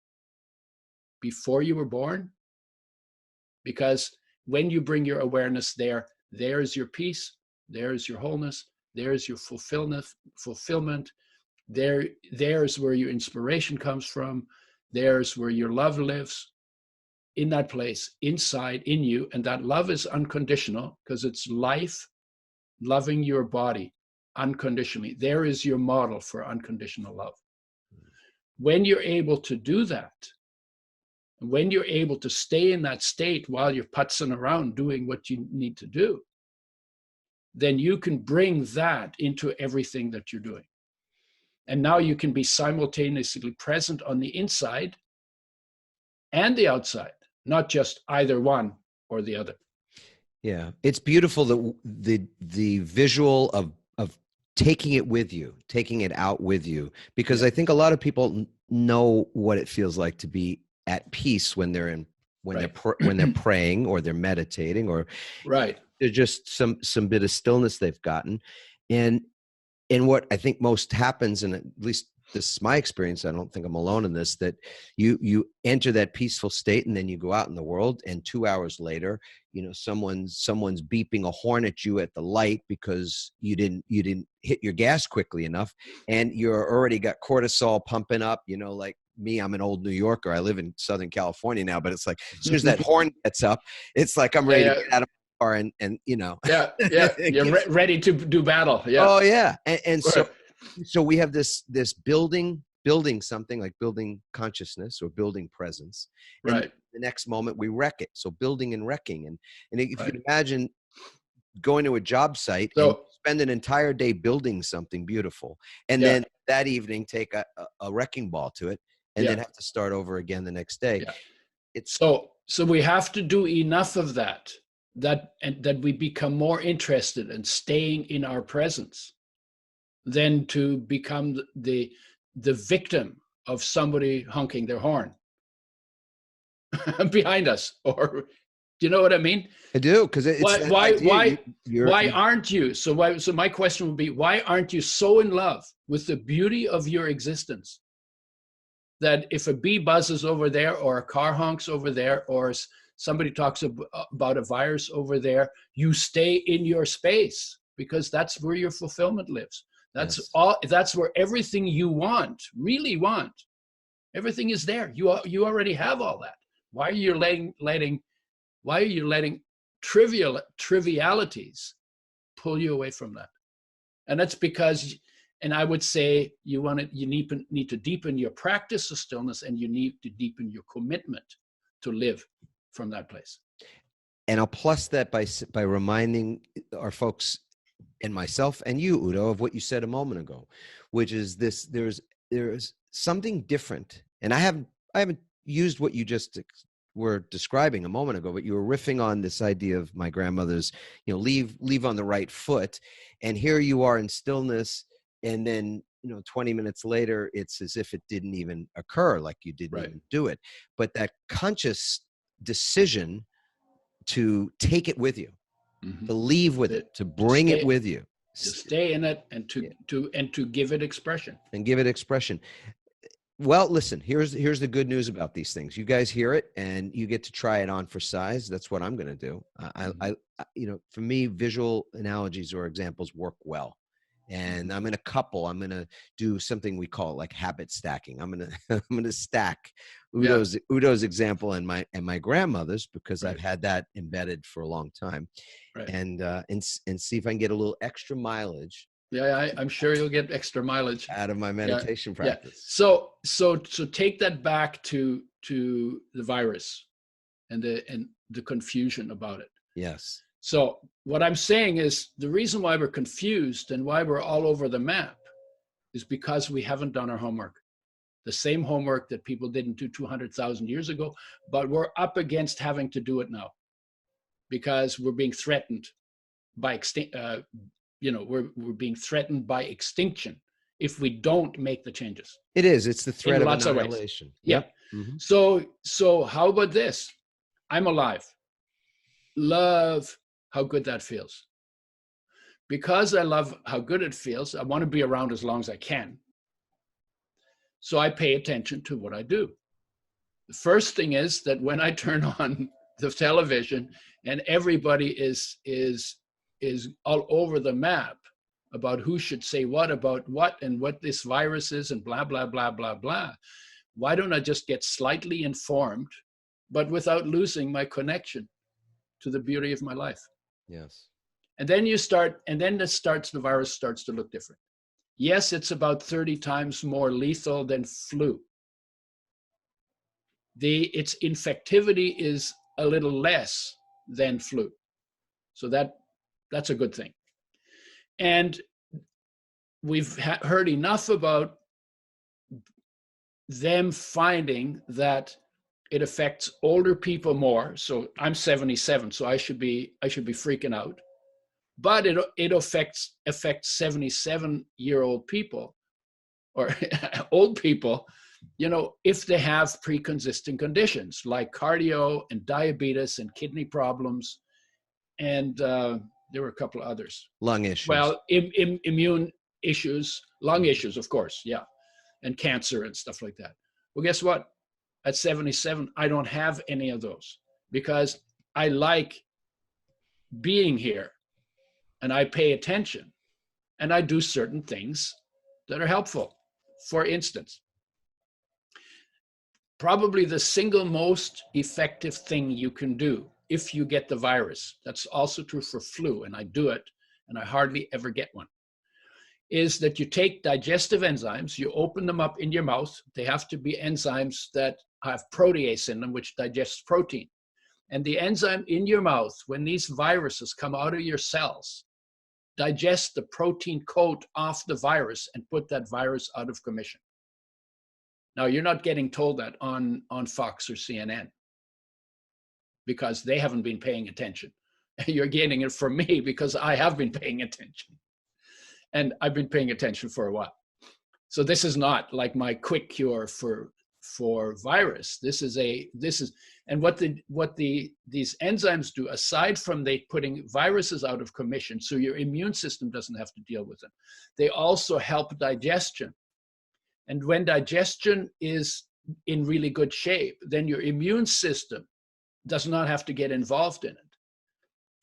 before you were born. Because when you bring your awareness there's your peace, there's your wholeness, there's your fulfillment. There's where your inspiration comes from. There's where your love lives, in that place, inside, in you. And that love is unconditional because it's life loving your body unconditionally. There is your model for unconditional love. When you're able to do that, when you're able to stay in that state while you're putzing around doing what you need to do, then you can bring that into everything that you're doing. And now you can be simultaneously present on the inside and the outside, not just either one or the other. Yeah, it's beautiful that the visual of taking it with you, taking it out with you, because I think a lot of people know what it feels like to be at peace when they're when they're praying or they're meditating or they're just some bit of stillness they've gotten. And what I think most happens, and at least this is my experience, I don't think I'm alone in this, that you enter that peaceful state and then you go out in the world and 2 hours later, someone's beeping a horn at you at the light because you didn't hit your gas quickly enough, and you're already got cortisol pumping up, like me, I'm an old New Yorker. I live in Southern California now, but it's like as soon as that horn gets up, it's like I'm ready to get out of car and you're ready to do battle. Oh yeah. And so we have this building something, like building consciousess or building presence. And the next moment we wreck it. So building and wrecking. And if you can imagine going to a job site and spend an entire day building something beautiful, and then that evening take a wrecking ball to it and then have to start over again the next day. It's so we have to do enough of that we become more interested in staying in our presence than to become the victim of somebody honking their horn behind us. Or, do you know what I mean? I do, because it's that idea. Why aren't you? So my question would be, why aren't you so in love with the beauty of your existence that if a bee buzzes over there, or a car honks over there, or somebody talks about a virus over there, you stay in your space, because that's where your fulfillment lives. That's Yes. all. That's where everything you really want, everything is there. You already have all that. Why are you letting trivialities pull you away from that? And that's because, and I would say, you need to deepen your practice of stillness, and you need to deepen your commitment to live from that place. And I'll plus that by reminding our folks and myself and you, Udo, of what you said a moment ago, which is this: there's something different. And I haven't used what you just were describing a moment ago, but you were riffing on this idea of my grandmother's, leave on the right foot. And here you are in stillness, and then 20 minutes later, it's as if it didn't even occur, like you didn't even do it. But that conscious decision to take it with you, to leave with it, to bring it with you, to stay in it, and to give it expression. Well, listen, here's the good news about these things. You guys hear it, and you get to try it on for size. That's what I'm going to do. I for me, visual analogies or examples work well. And I'm going to do something we call like habit stacking. I'm going to stack Udo's example and my grandmother's, because I've had that embedded for a long time, and see if I can get a little extra mileage. Yeah, I'm sure you'll get extra mileage out of my meditation practice. So take that back to the virus and the confusion about it. Yes. So what I'm saying is, the reason why we're confused and why we're all over the map is because we haven't done our homework. The same homework that people didn't do 200,000 years ago, but we're up against having to do it now, because we're being threatened by we're being threatened by extinction if we don't make the changes. It's the threat of lots annihilation. Of ways. Yeah. Mm-hmm. So how about this? I'm alive. Love how good that feels. Because I love how good it feels, I want to be around as long as I can. So I pay attention to what I do. The first thing is that when I turn on the television and everybody is all over the map about who should say what about what and what this virus is and blah, blah, blah, blah, blah, why don't I just get slightly informed, but without losing my connection to the beauty of my life? Yes. And then the virus starts to look different. Yes, it's about 30 times more lethal than flu. Its infectivity is a little less than flu. So that's a good thing. And we've heard enough about them finding that it affects older people more. So I'm 77, so I should be freaking out. But it affects 77-year-old people or old people, if they have pre-existing conditions like cardio and diabetes and kidney problems, and there were a couple of others. Lung issues. Well, immune issues, lung issues, of course, yeah, and cancer and stuff like that. Well, guess what? At 77, I don't have any of those, because I like being here and I pay attention and I do certain things that are helpful. For instance, probably the single most effective thing you can do if you get the virus, that's also true for flu, and I do it, and I hardly ever get one, is that you take digestive enzymes, you open them up in your mouth. They have to be enzymes that have protease in them, which digests protein. And the enzyme in your mouth, when these viruses come out of your cells, digest the protein coat off the virus and put that virus out of commission. Now, you're not getting told that on Fox or CNN, because they haven't been paying attention. You're getting it from me because I have been paying attention. And I've been paying attention for a while. So this is not like my quick cure for virus. And what these enzymes do, aside from they putting viruses out of commission, so your immune system doesn't have to deal with them, they also help digestion. And when digestion is in really good shape, then your immune system does not have to get involved in it.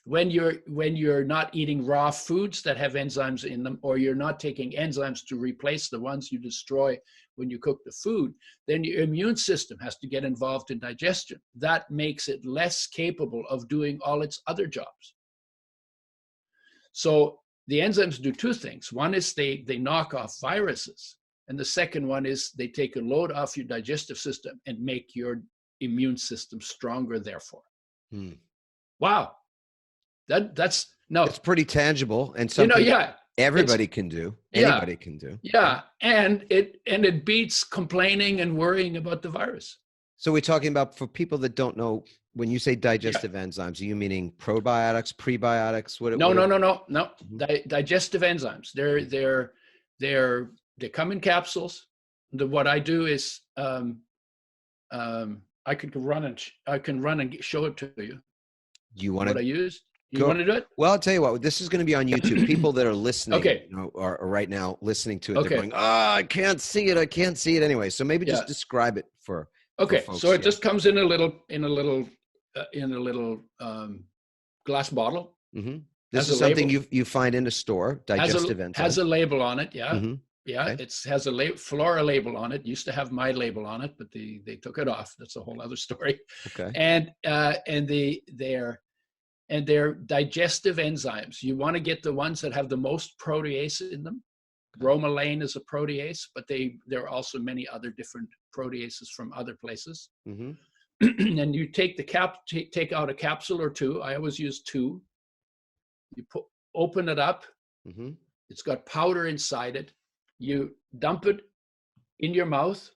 When you're not eating raw foods that have enzymes in them, or you're not taking enzymes to replace the ones you destroy when you cook the food, then your immune system has to get involved in digestion. That makes it less capable of doing all its other jobs. So the enzymes do two things. One is they knock off viruses. And the second one is they take a load off your digestive system and make your immune system stronger, therefore. Wow. That's no. It's pretty tangible, and something everybody can do. Anybody can do. Yeah, and it beats complaining and worrying about the virus. So we're talking about, for people that don't know, when you say digestive enzymes, are you meaning probiotics, prebiotics? No. Digestive enzymes. They come in capsules. What I do is I can run and show it to you. You want what I use? You want to do it? Well, I'll tell you what, this is going to be on YouTube. People that are listening okay. are right now listening to it. They're going, I can't see it anyway. So maybe just describe it for folks. So it just comes in a little glass bottle. Mm-hmm. This is something you find in a store, digestive enzyme. Has a label on it, yeah. Mm-hmm. Yeah, okay. It has a flora label on it. Used to have my label on it, but they took it off. That's a whole other story. Okay. And they're digestive enzymes. You want to get the ones that have the most protease in them. Bromelain is a protease, but there are also many other different proteases from other places. Mm-hmm. And you take take out a capsule or two. I always use 2. You open it up. Mm-hmm. It's got powder inside it. You dump it in your mouth,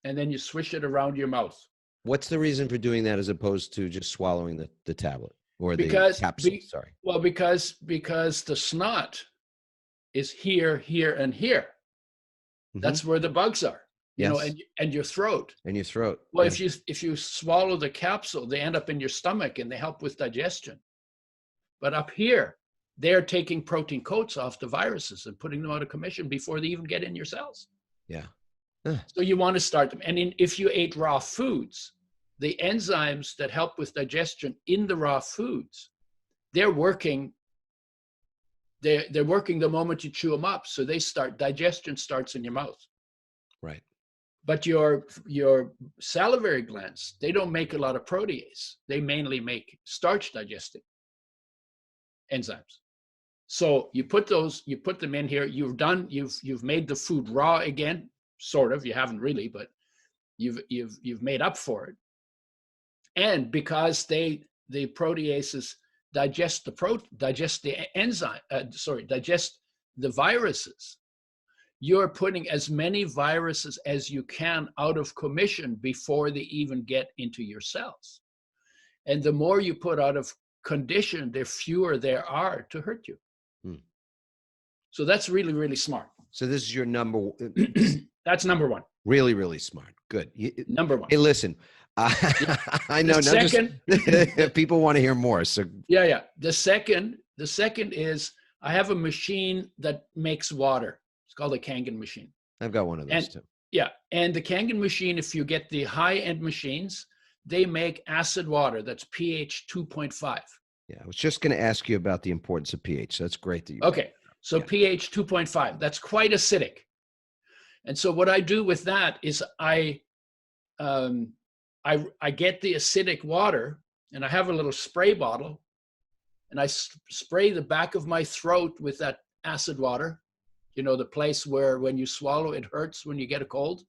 and then you swish it around your mouth. What's the reason for doing that as opposed to just swallowing the tablet or the capsule? Sorry. Well, because the snot is here, and here. Mm-hmm. That's where the bugs are. You know, and your throat. And your throat. Well, if you swallow the capsule, they end up in your stomach and they help with digestion. But up here, they're taking protein coats off the viruses and putting them out of commission before they even get in your cells. Yeah. So you want to start them. And if you ate raw foods, the enzymes that help with digestion in the raw foods, they're working the moment you chew them up. So digestion starts in your mouth. Right. But your salivary glands, they don't make a lot of protease. They mainly make starch digesting enzymes. So you put them in here. You've made the food raw again, sort of. You haven't really, but you've made up for it. And because the proteases digest the viruses, you're putting as many viruses as you can out of commission before they even get into your cells. And the more you put out of condition, the fewer there are to hurt you. So that's really, really smart. So this is your number. That's number 1. Really, really smart. Good. Number 1. Hey, listen, I know. People want to hear more. So yeah. The second is I have a machine that makes water. It's called a Kangen machine. I've got one of those too. Yeah, and the Kangen machine, if you get the high-end machines, they make acid water that's pH 2.5. Yeah, I was just going to ask you about the importance of pH. So that's great that you. Okay, so pH 2.5. That's quite acidic. And so what I do with that is I get the acidic water, and I have a little spray bottle, and I spray the back of my throat with that acid water. You know, the place where when you swallow, it hurts when you get a cold.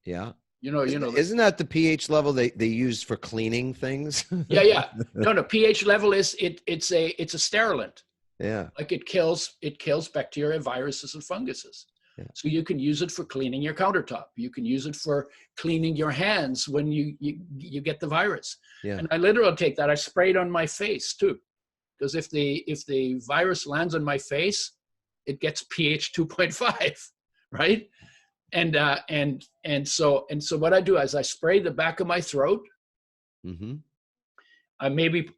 Yeah. You know. Isn't that the pH level they use for cleaning things? Yeah. No. pH level is it's a sterilant. Yeah. Like it kills bacteria, viruses, and funguses. Yeah. So you can use it for cleaning your countertop. You can use it for cleaning your hands when you get the virus. Yeah. And I literally take that. I spray it on my face too, because if the virus lands on my face, it gets pH 2.5, right? And so what I do is I spray the back of my throat. Mm-hmm.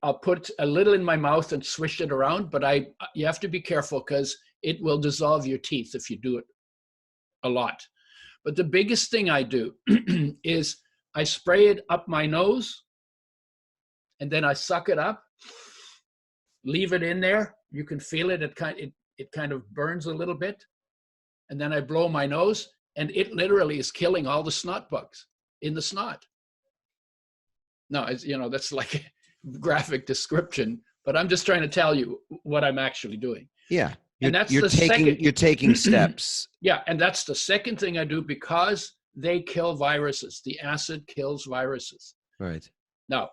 I'll put a little in my mouth and swish it around, but you have to be careful because it will dissolve your teeth if you do it a lot. But the biggest thing I do is I spray it up my nose, and then I suck it up, leave it in there. You can feel it. It kind of burns a little bit, and then I blow my nose, and it literally is killing all the snot bugs in the snot. No, that's like a graphic description, but I'm just trying to tell you what I'm actually doing. Yeah. You're taking steps. Yeah. And that's the second thing I do because they kill viruses. The acid kills viruses. Right. Now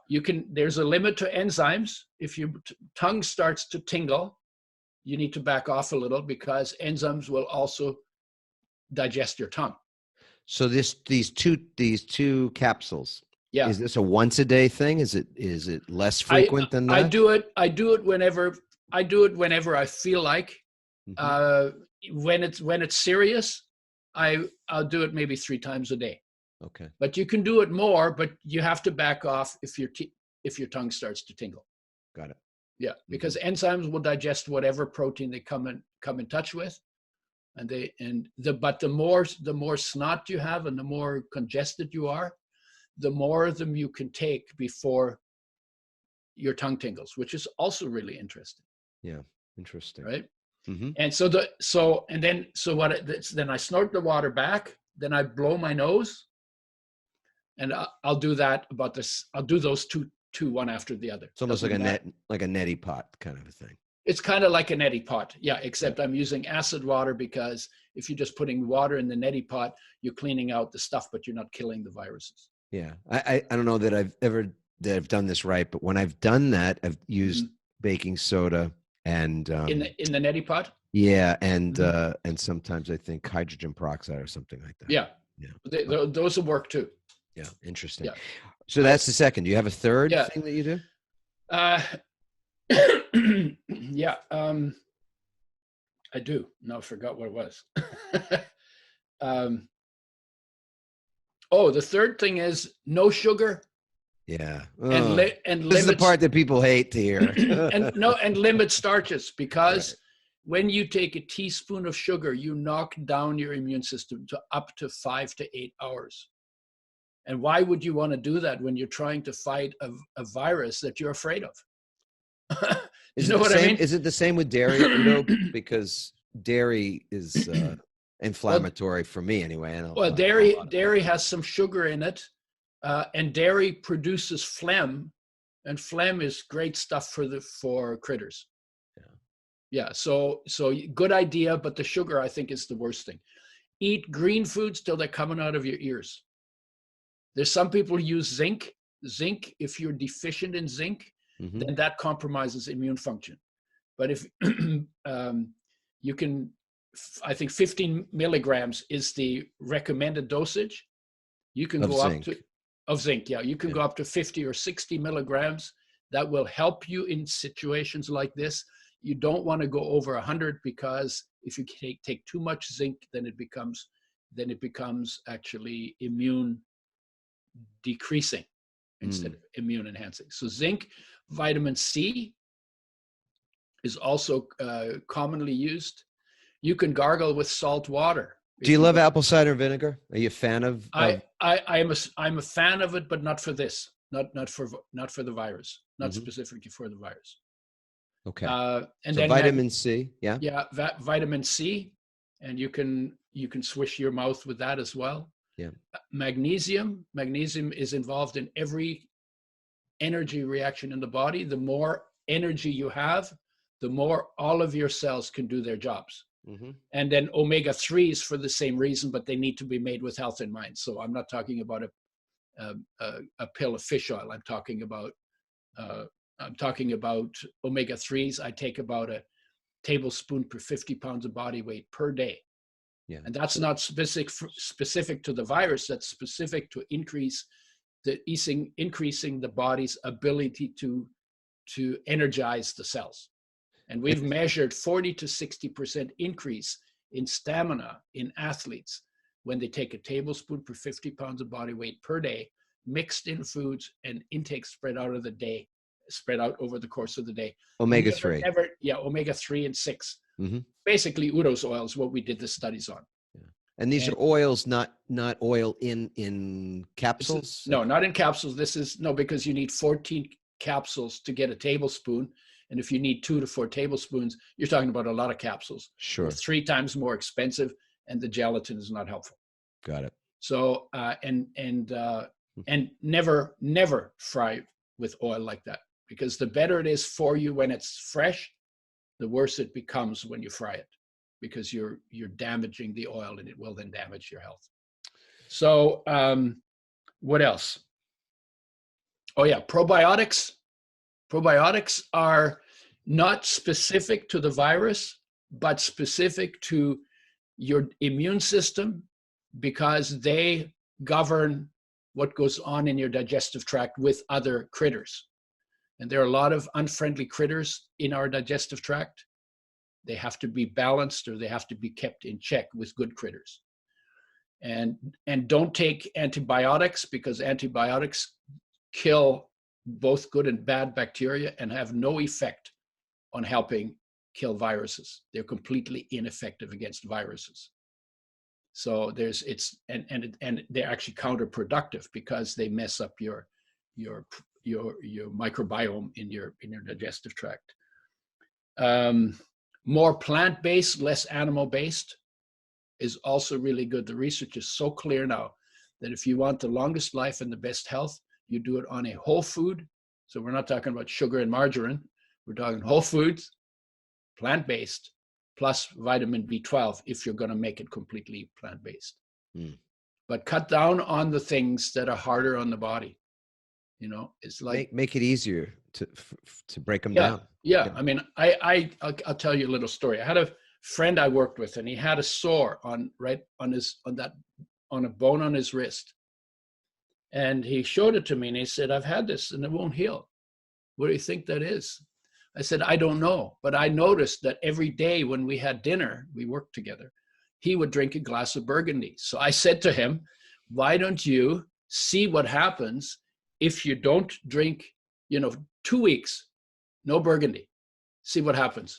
there's a limit to enzymes. If your tongue starts to tingle, you need to back off a little because enzymes will also digest your tongue. So these two capsules. Yeah. Is this a once a day thing? Is it less frequent than that? I do it whenever I feel like. When it's serious, I'll do it maybe 3 times a day. Okay. But you can do it more, but you have to back off if your tongue starts to tingle. Got it. Yeah, because enzymes will digest whatever protein they come in touch with, but the more snot you have and the more congested you are, the more of them you can take before your tongue tingles, which is also really interesting. Yeah, interesting. Right. Mm-hmm. And then I snort the water back, then I blow my nose, and I'll do that about this. I'll do those two one after the other. It's almost like a neti pot kind of a thing. It's kind of like a neti pot. Yeah, except I'm using acid water because if you're just putting water in the neti pot, you're cleaning out the stuff, but you're not killing the viruses. Yeah. I don't know that I've done this right, but when I've done that, I've used baking soda and in the neti pot. Yeah, and sometimes I think hydrogen peroxide or something like that. Yeah. Those will work too. Yeah, interesting. Yeah. So that's the second. Do you have a third thing that you do? Yeah. I do. No, I forgot what it was. The third thing is no sugar. Yeah. And this is the part that people hate to hear. and limit starches, because when you take a teaspoon of sugar, you knock down your immune system to up to 5 to 8 hours. And why would you want to do that when you're trying to fight a virus that you're afraid of? You know what I mean? Is it the same with dairy, Udo? Because dairy is inflammatory for me anyway. Dairy has some sugar in it, and dairy produces phlegm, and phlegm is great stuff for critters. Yeah. So good idea, but the sugar I think is the worst thing. Eat green foods till they're coming out of your ears. There's some people who use zinc. Zinc, if you're deficient in zinc, then that compromises immune function. But if you can, I think 15 milligrams is the recommended dosage. You can go up to of zinc. Yeah, you can go up to 50 or 60 milligrams. That will help you in situations like this. You don't want to go over 100, because if you take too much zinc, then it becomes actually immune decreasing instead of immune enhancing. So zinc, vitamin C is also commonly used. You can gargle with salt water. Do you love apple cider vinegar? Are you a fan of? I'm a fan of it, but not for this. Not for the virus. Not specifically for the virus. Okay. And so then vitamin C, yeah. Yeah, vitamin C, and you can swish your mouth with that as well. Yeah. Magnesium is involved in every energy reaction in the body. The more energy you have, the more all of your cells can do their jobs. And then omega-3s for the same reason, but they need to be made with health in mind. So I'm not talking about a pill of fish oil. I'm talking about omega-3s. I take about a tablespoon per 50 pounds of body weight per day. Yeah. And that's not specific to the virus. That's specific to increasing the body's ability to energize the cells. And we've measured 40 to 60% increase in stamina in athletes when they take a tablespoon per 50 pounds of body weight per day, mixed in foods and intake spread out over the course of the day. Omega-3. Omega-3 and 6. Mm-hmm. Basically, Udo's oil is what we did the studies on. Yeah. And these are oils, not oil in capsules? No, not in capsules. Because you need 14 capsules to get a tablespoon. And if you need 2 to 4 tablespoons, you're talking about a lot of capsules. Sure. They're 3 times more expensive, and the gelatin is not helpful. Got it. So, and never fry with oil like that, because the better it is for you when it's fresh, the worse it becomes when you fry it, because you're damaging the oil, and it will then damage your health. So, what else? Oh yeah, probiotics. Probiotics are not specific to the virus, but specific to your immune system, because they govern what goes on in your digestive tract with other critters. And there are a lot of unfriendly critters in our digestive tract. They have to be balanced, or they have to be kept in check with good critters. And don't take antibiotics, because antibiotics kill both good and bad bacteria and have no effect on helping kill viruses. They're completely ineffective against viruses. So they're actually counterproductive, because they mess up your microbiome in your digestive tract. More plant-based, less animal-based is also really good. The research is so clear now that if you want the longest life and the best health, you do it on a whole food. So we're not talking about sugar and margarine. We're talking whole foods, plant-based, plus vitamin B12 if you're going to make it completely plant-based. But cut down on the things that are harder on the body. It's like make it easier to break them down. Yeah. I mean, I'll tell you a little story. I had a friend I worked with, and he had a sore on a bone on his wrist. And he showed it to me, and he said, "I've had this and it won't heal. What do you think that is?" I said, "I don't know, but I noticed that every day when we had dinner, we worked together, he would drink a glass of Burgundy." So I said to him, "Why don't you see what happens if you don't drink, 2 weeks, no Burgundy? See what happens."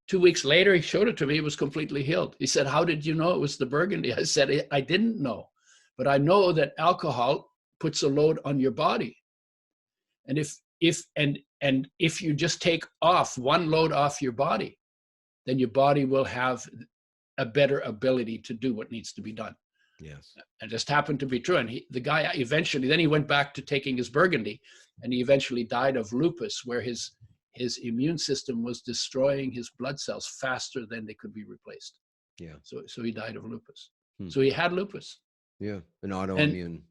2 weeks later, he showed it to me. It was completely healed. He said, "How did you know it was the Burgundy?" I said, "I didn't know, but I know that alcohol puts a load on your body. And if you just take off one load off your body, then your body will have a better ability to do what needs to be done." Yes. It just happened to be true. And the guy eventually, then he went back to taking his Burgundy, and he eventually died of lupus, where his immune system was destroying his blood cells faster than they could be replaced. Yeah. So he died of lupus. So he had lupus. Yeah. An autoimmune.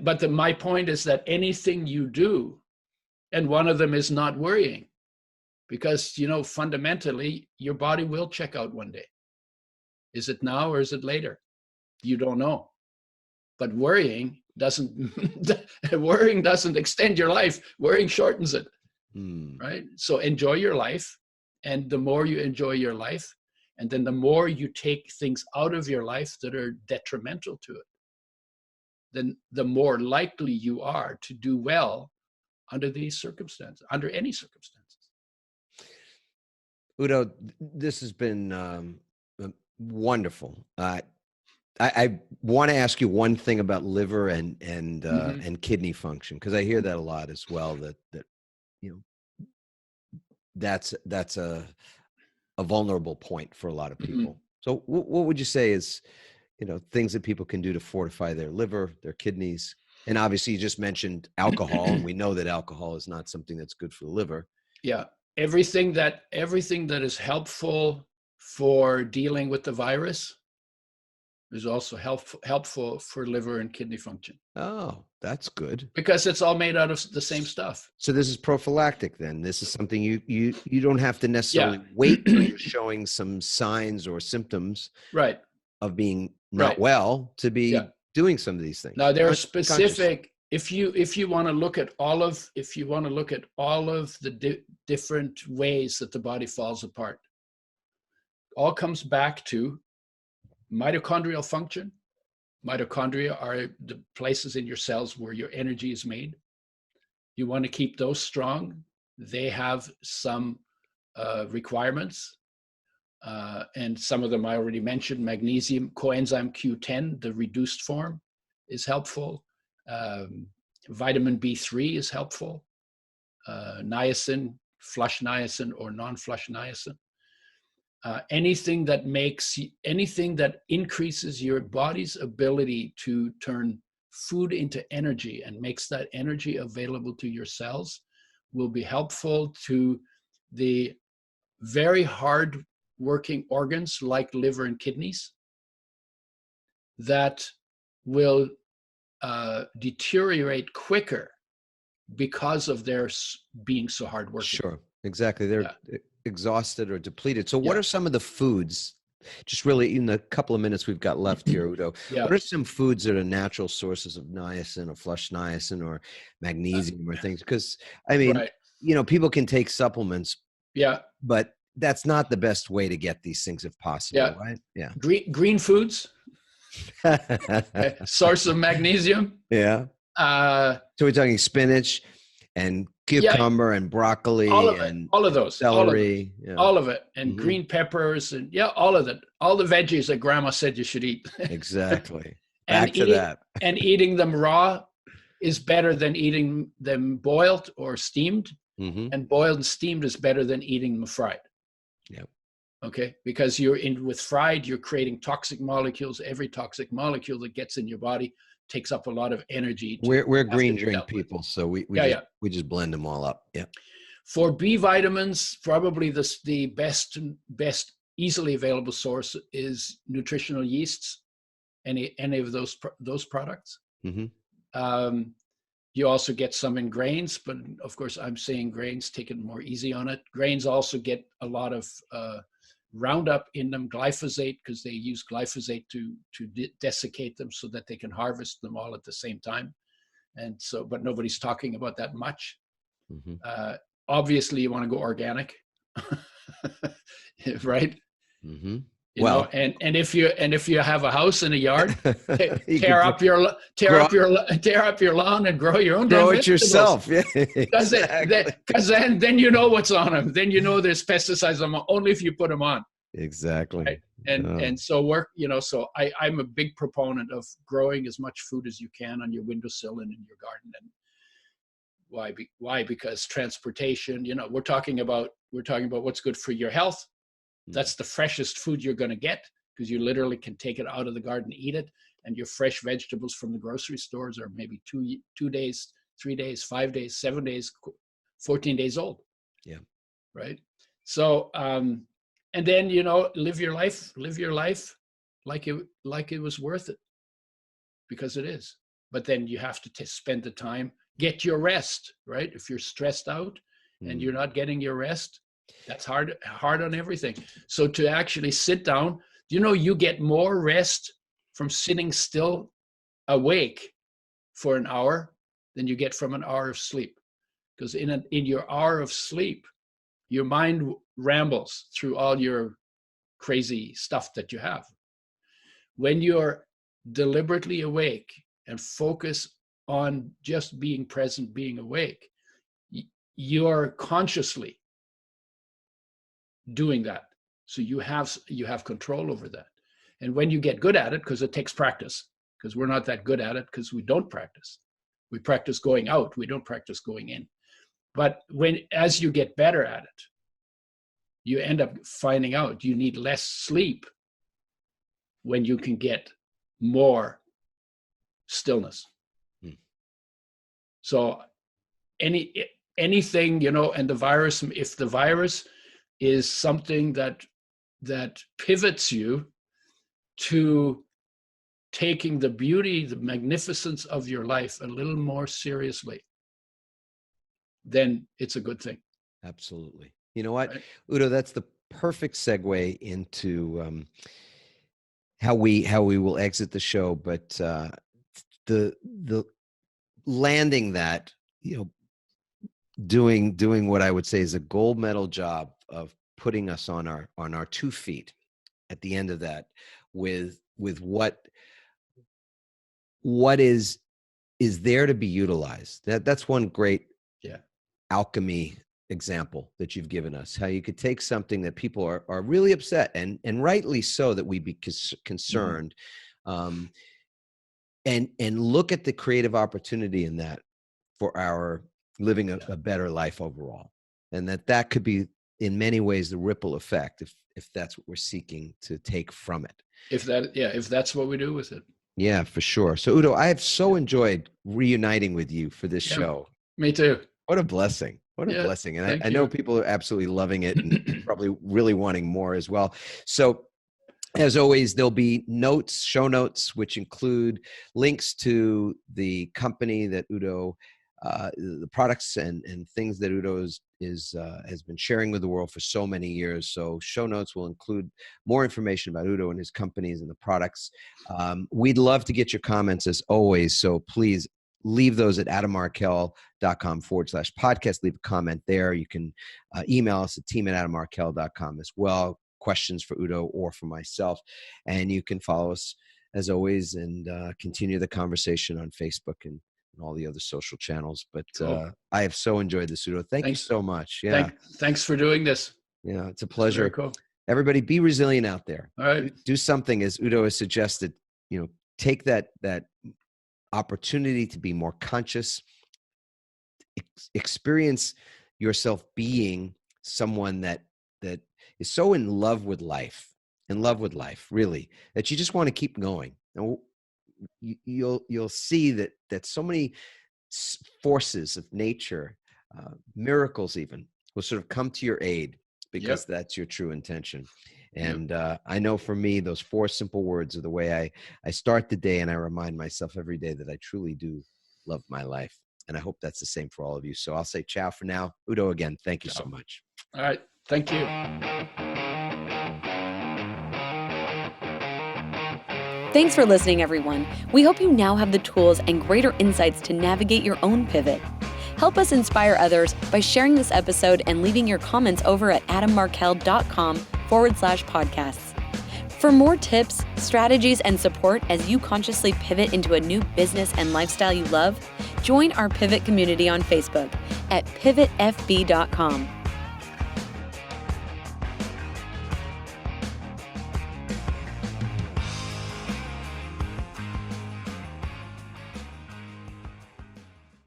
But my point is that anything you do, and one of them is not worrying, because, fundamentally, your body will check out one day. Is it now or is it later? You don't know. But worrying doesn't extend your life. Worrying shortens it, right? So enjoy your life. And the more you enjoy your life, and then the more you take things out of your life that are detrimental to it, then the more likely you are to do well under these circumstances, under any circumstances. Udo, this has been wonderful. I want to ask you one thing about liver and kidney function, because I hear that a lot as well. That's a vulnerable point for a lot of people. So what would you say is things that people can do to fortify their liver, their kidneys? And obviously you just mentioned alcohol, and we know that alcohol is not something that's good for the liver. Yeah. Everything that is helpful for dealing with the virus is also helpful for liver and kidney function. Oh, that's good. Because it's all made out of the same stuff. So this is prophylactic then. This is something you don't have to necessarily wait till you're showing some signs or symptoms of being not well to be doing some of these things. Now there are specific if you want to look at all of the different ways that the body falls apart, all comes back to mitochondrial function. Mitochondria are the places in your cells where your energy is made. You want to keep those strong. They have some requirements, and some of them I already mentioned. Magnesium, coenzyme Q10, the reduced form, is helpful. Vitamin B3 is helpful. Niacin, flush niacin or non-flush niacin. Anything that increases your body's ability to turn food into energy and makes that energy available to your cells will be helpful to the very hard working organs like liver and kidneys that will deteriorate quicker because of their being so hard working. Sure, exactly. They're exhausted or depleted. So what are some of the foods, just really in the couple of minutes we've got left here, Udo, what are some foods that are natural sources of niacin or flush niacin or magnesium or things? Because, I mean, people can take supplements, but that's not the best way to get these things if possible, right? Yeah. Green foods, source of magnesium. Yeah. So we're talking spinach and cucumber and broccoli and all of those, celery, all of it, and green peppers and all of it, all the veggies that Grandma said you should eat. Exactly. Back to that. And eating them raw is better than eating them boiled or steamed, and boiled and steamed is better than eating them fried. Yep. Okay, because with fried, you're creating toxic molecules. Every toxic molecule that gets in your body takes up a lot of energy. We're green drink people, so we just blend them all up. Yeah. For B vitamins, probably the best easily available source is nutritional yeasts. Any of those products. You also get some in grains, but of course I'm saying grains, take it more easy on it. Grains also get a lot of Roundup in them, glyphosate, because they use glyphosate to desiccate them so that they can harvest them all at the same time. And so, but nobody's talking about that much. Obviously, you want to go organic, right? You know, and if you have a house and a yard, tear up your lawn and grow your own. Grow it yourself, because then you know what's on them. Then you know there's pesticides on them only if you put them on. Exactly. Right? And so so I'm a big proponent of growing as much food as you can on your windowsill and in your garden. And why? Because transportation. We're talking about what's good for your health. That's the freshest food you're going to get, because you literally can take it out of the garden, eat it, and your fresh vegetables from the grocery stores are maybe 2 days, 3 days, 5 days, 7 days, 14 days old. Yeah. Right. So, and then, live your life like it was worth it, because it is. But then you have to spend the time, get your rest, right? If you're stressed out and you're not getting your rest, that's hard on everything. So to actually sit down, you get more rest from sitting still awake for an hour than you get from an hour of sleep. Because in your hour of sleep, your mind rambles through all your crazy stuff that you have. When you're deliberately awake and focus on just being present, being awake, you're consciously doing that. So you have control over that. And when you get good at it, because it takes practice, because we're not that good at it because we don't practice. We practice going out, we don't practice going in. But as you get better at it, you end up finding out you need less sleep when you can get more stillness. So anything, and the virus, if the virus is something that pivots you to taking the beauty, the magnificence of your life a little more seriously, then it's a good thing. Absolutely. You know what, right? Udo, that's the perfect segue into how we will exit the show. But the landing that, doing what I would say is a gold medal job of putting us on our 2 feet at the end of that with what is there to be utilized. That's one great alchemy example that you've given us, how you could take something that people are really upset and rightly so that we be concerned, and look at the creative opportunity in that for our living a better life overall, and that could be in many ways the ripple effect if that's what we're seeking to take from it. If that's what we do with it. Yeah, for sure. So Udo, I have so enjoyed reuniting with you for this show. Me too. What a blessing. What a blessing. And I know people are absolutely loving it and probably really wanting more as well. So as always, there'll be show notes, which include links to the company that Udo, the products and things that Udo has been sharing with the world for so many years. So show notes will include more information about Udo and his companies and the products. We'd love to get your comments as always. So please leave those at adammarkel.com/podcast. Leave a comment there. You can email us at team@adammarkel.com as well. Questions for Udo or for myself. And you can follow us as always and continue the conversation on Facebook and all the other social channels. But cool. I have so enjoyed this, Udo. Thanks you so much. Yeah. Thanks for doing this. Yeah, it's a pleasure. Very cool. Everybody be resilient out there. All right. Do something, as Udo has suggested, take that opportunity to be more conscious, experience yourself being someone that is so in love with life, really, that you just want to keep going. And you'll see that so many forces of nature, miracles even, will sort of come to your aid because that's your true intention. And I know for me, those 4 simple words are the way I start the day, and I remind myself every day that I truly do love my life. And I hope that's the same for all of you. So I'll say ciao for now. Udo, again, thank you so much. All right. Thank you. Thanks for listening, everyone. We hope you now have the tools and greater insights to navigate your own pivot. Help us inspire others by sharing this episode and leaving your comments over at adammarkel.com/podcasts. For more tips, strategies, and support as you consciously pivot into a new business and lifestyle you love, join our Pivot community on Facebook at pivotfb.com.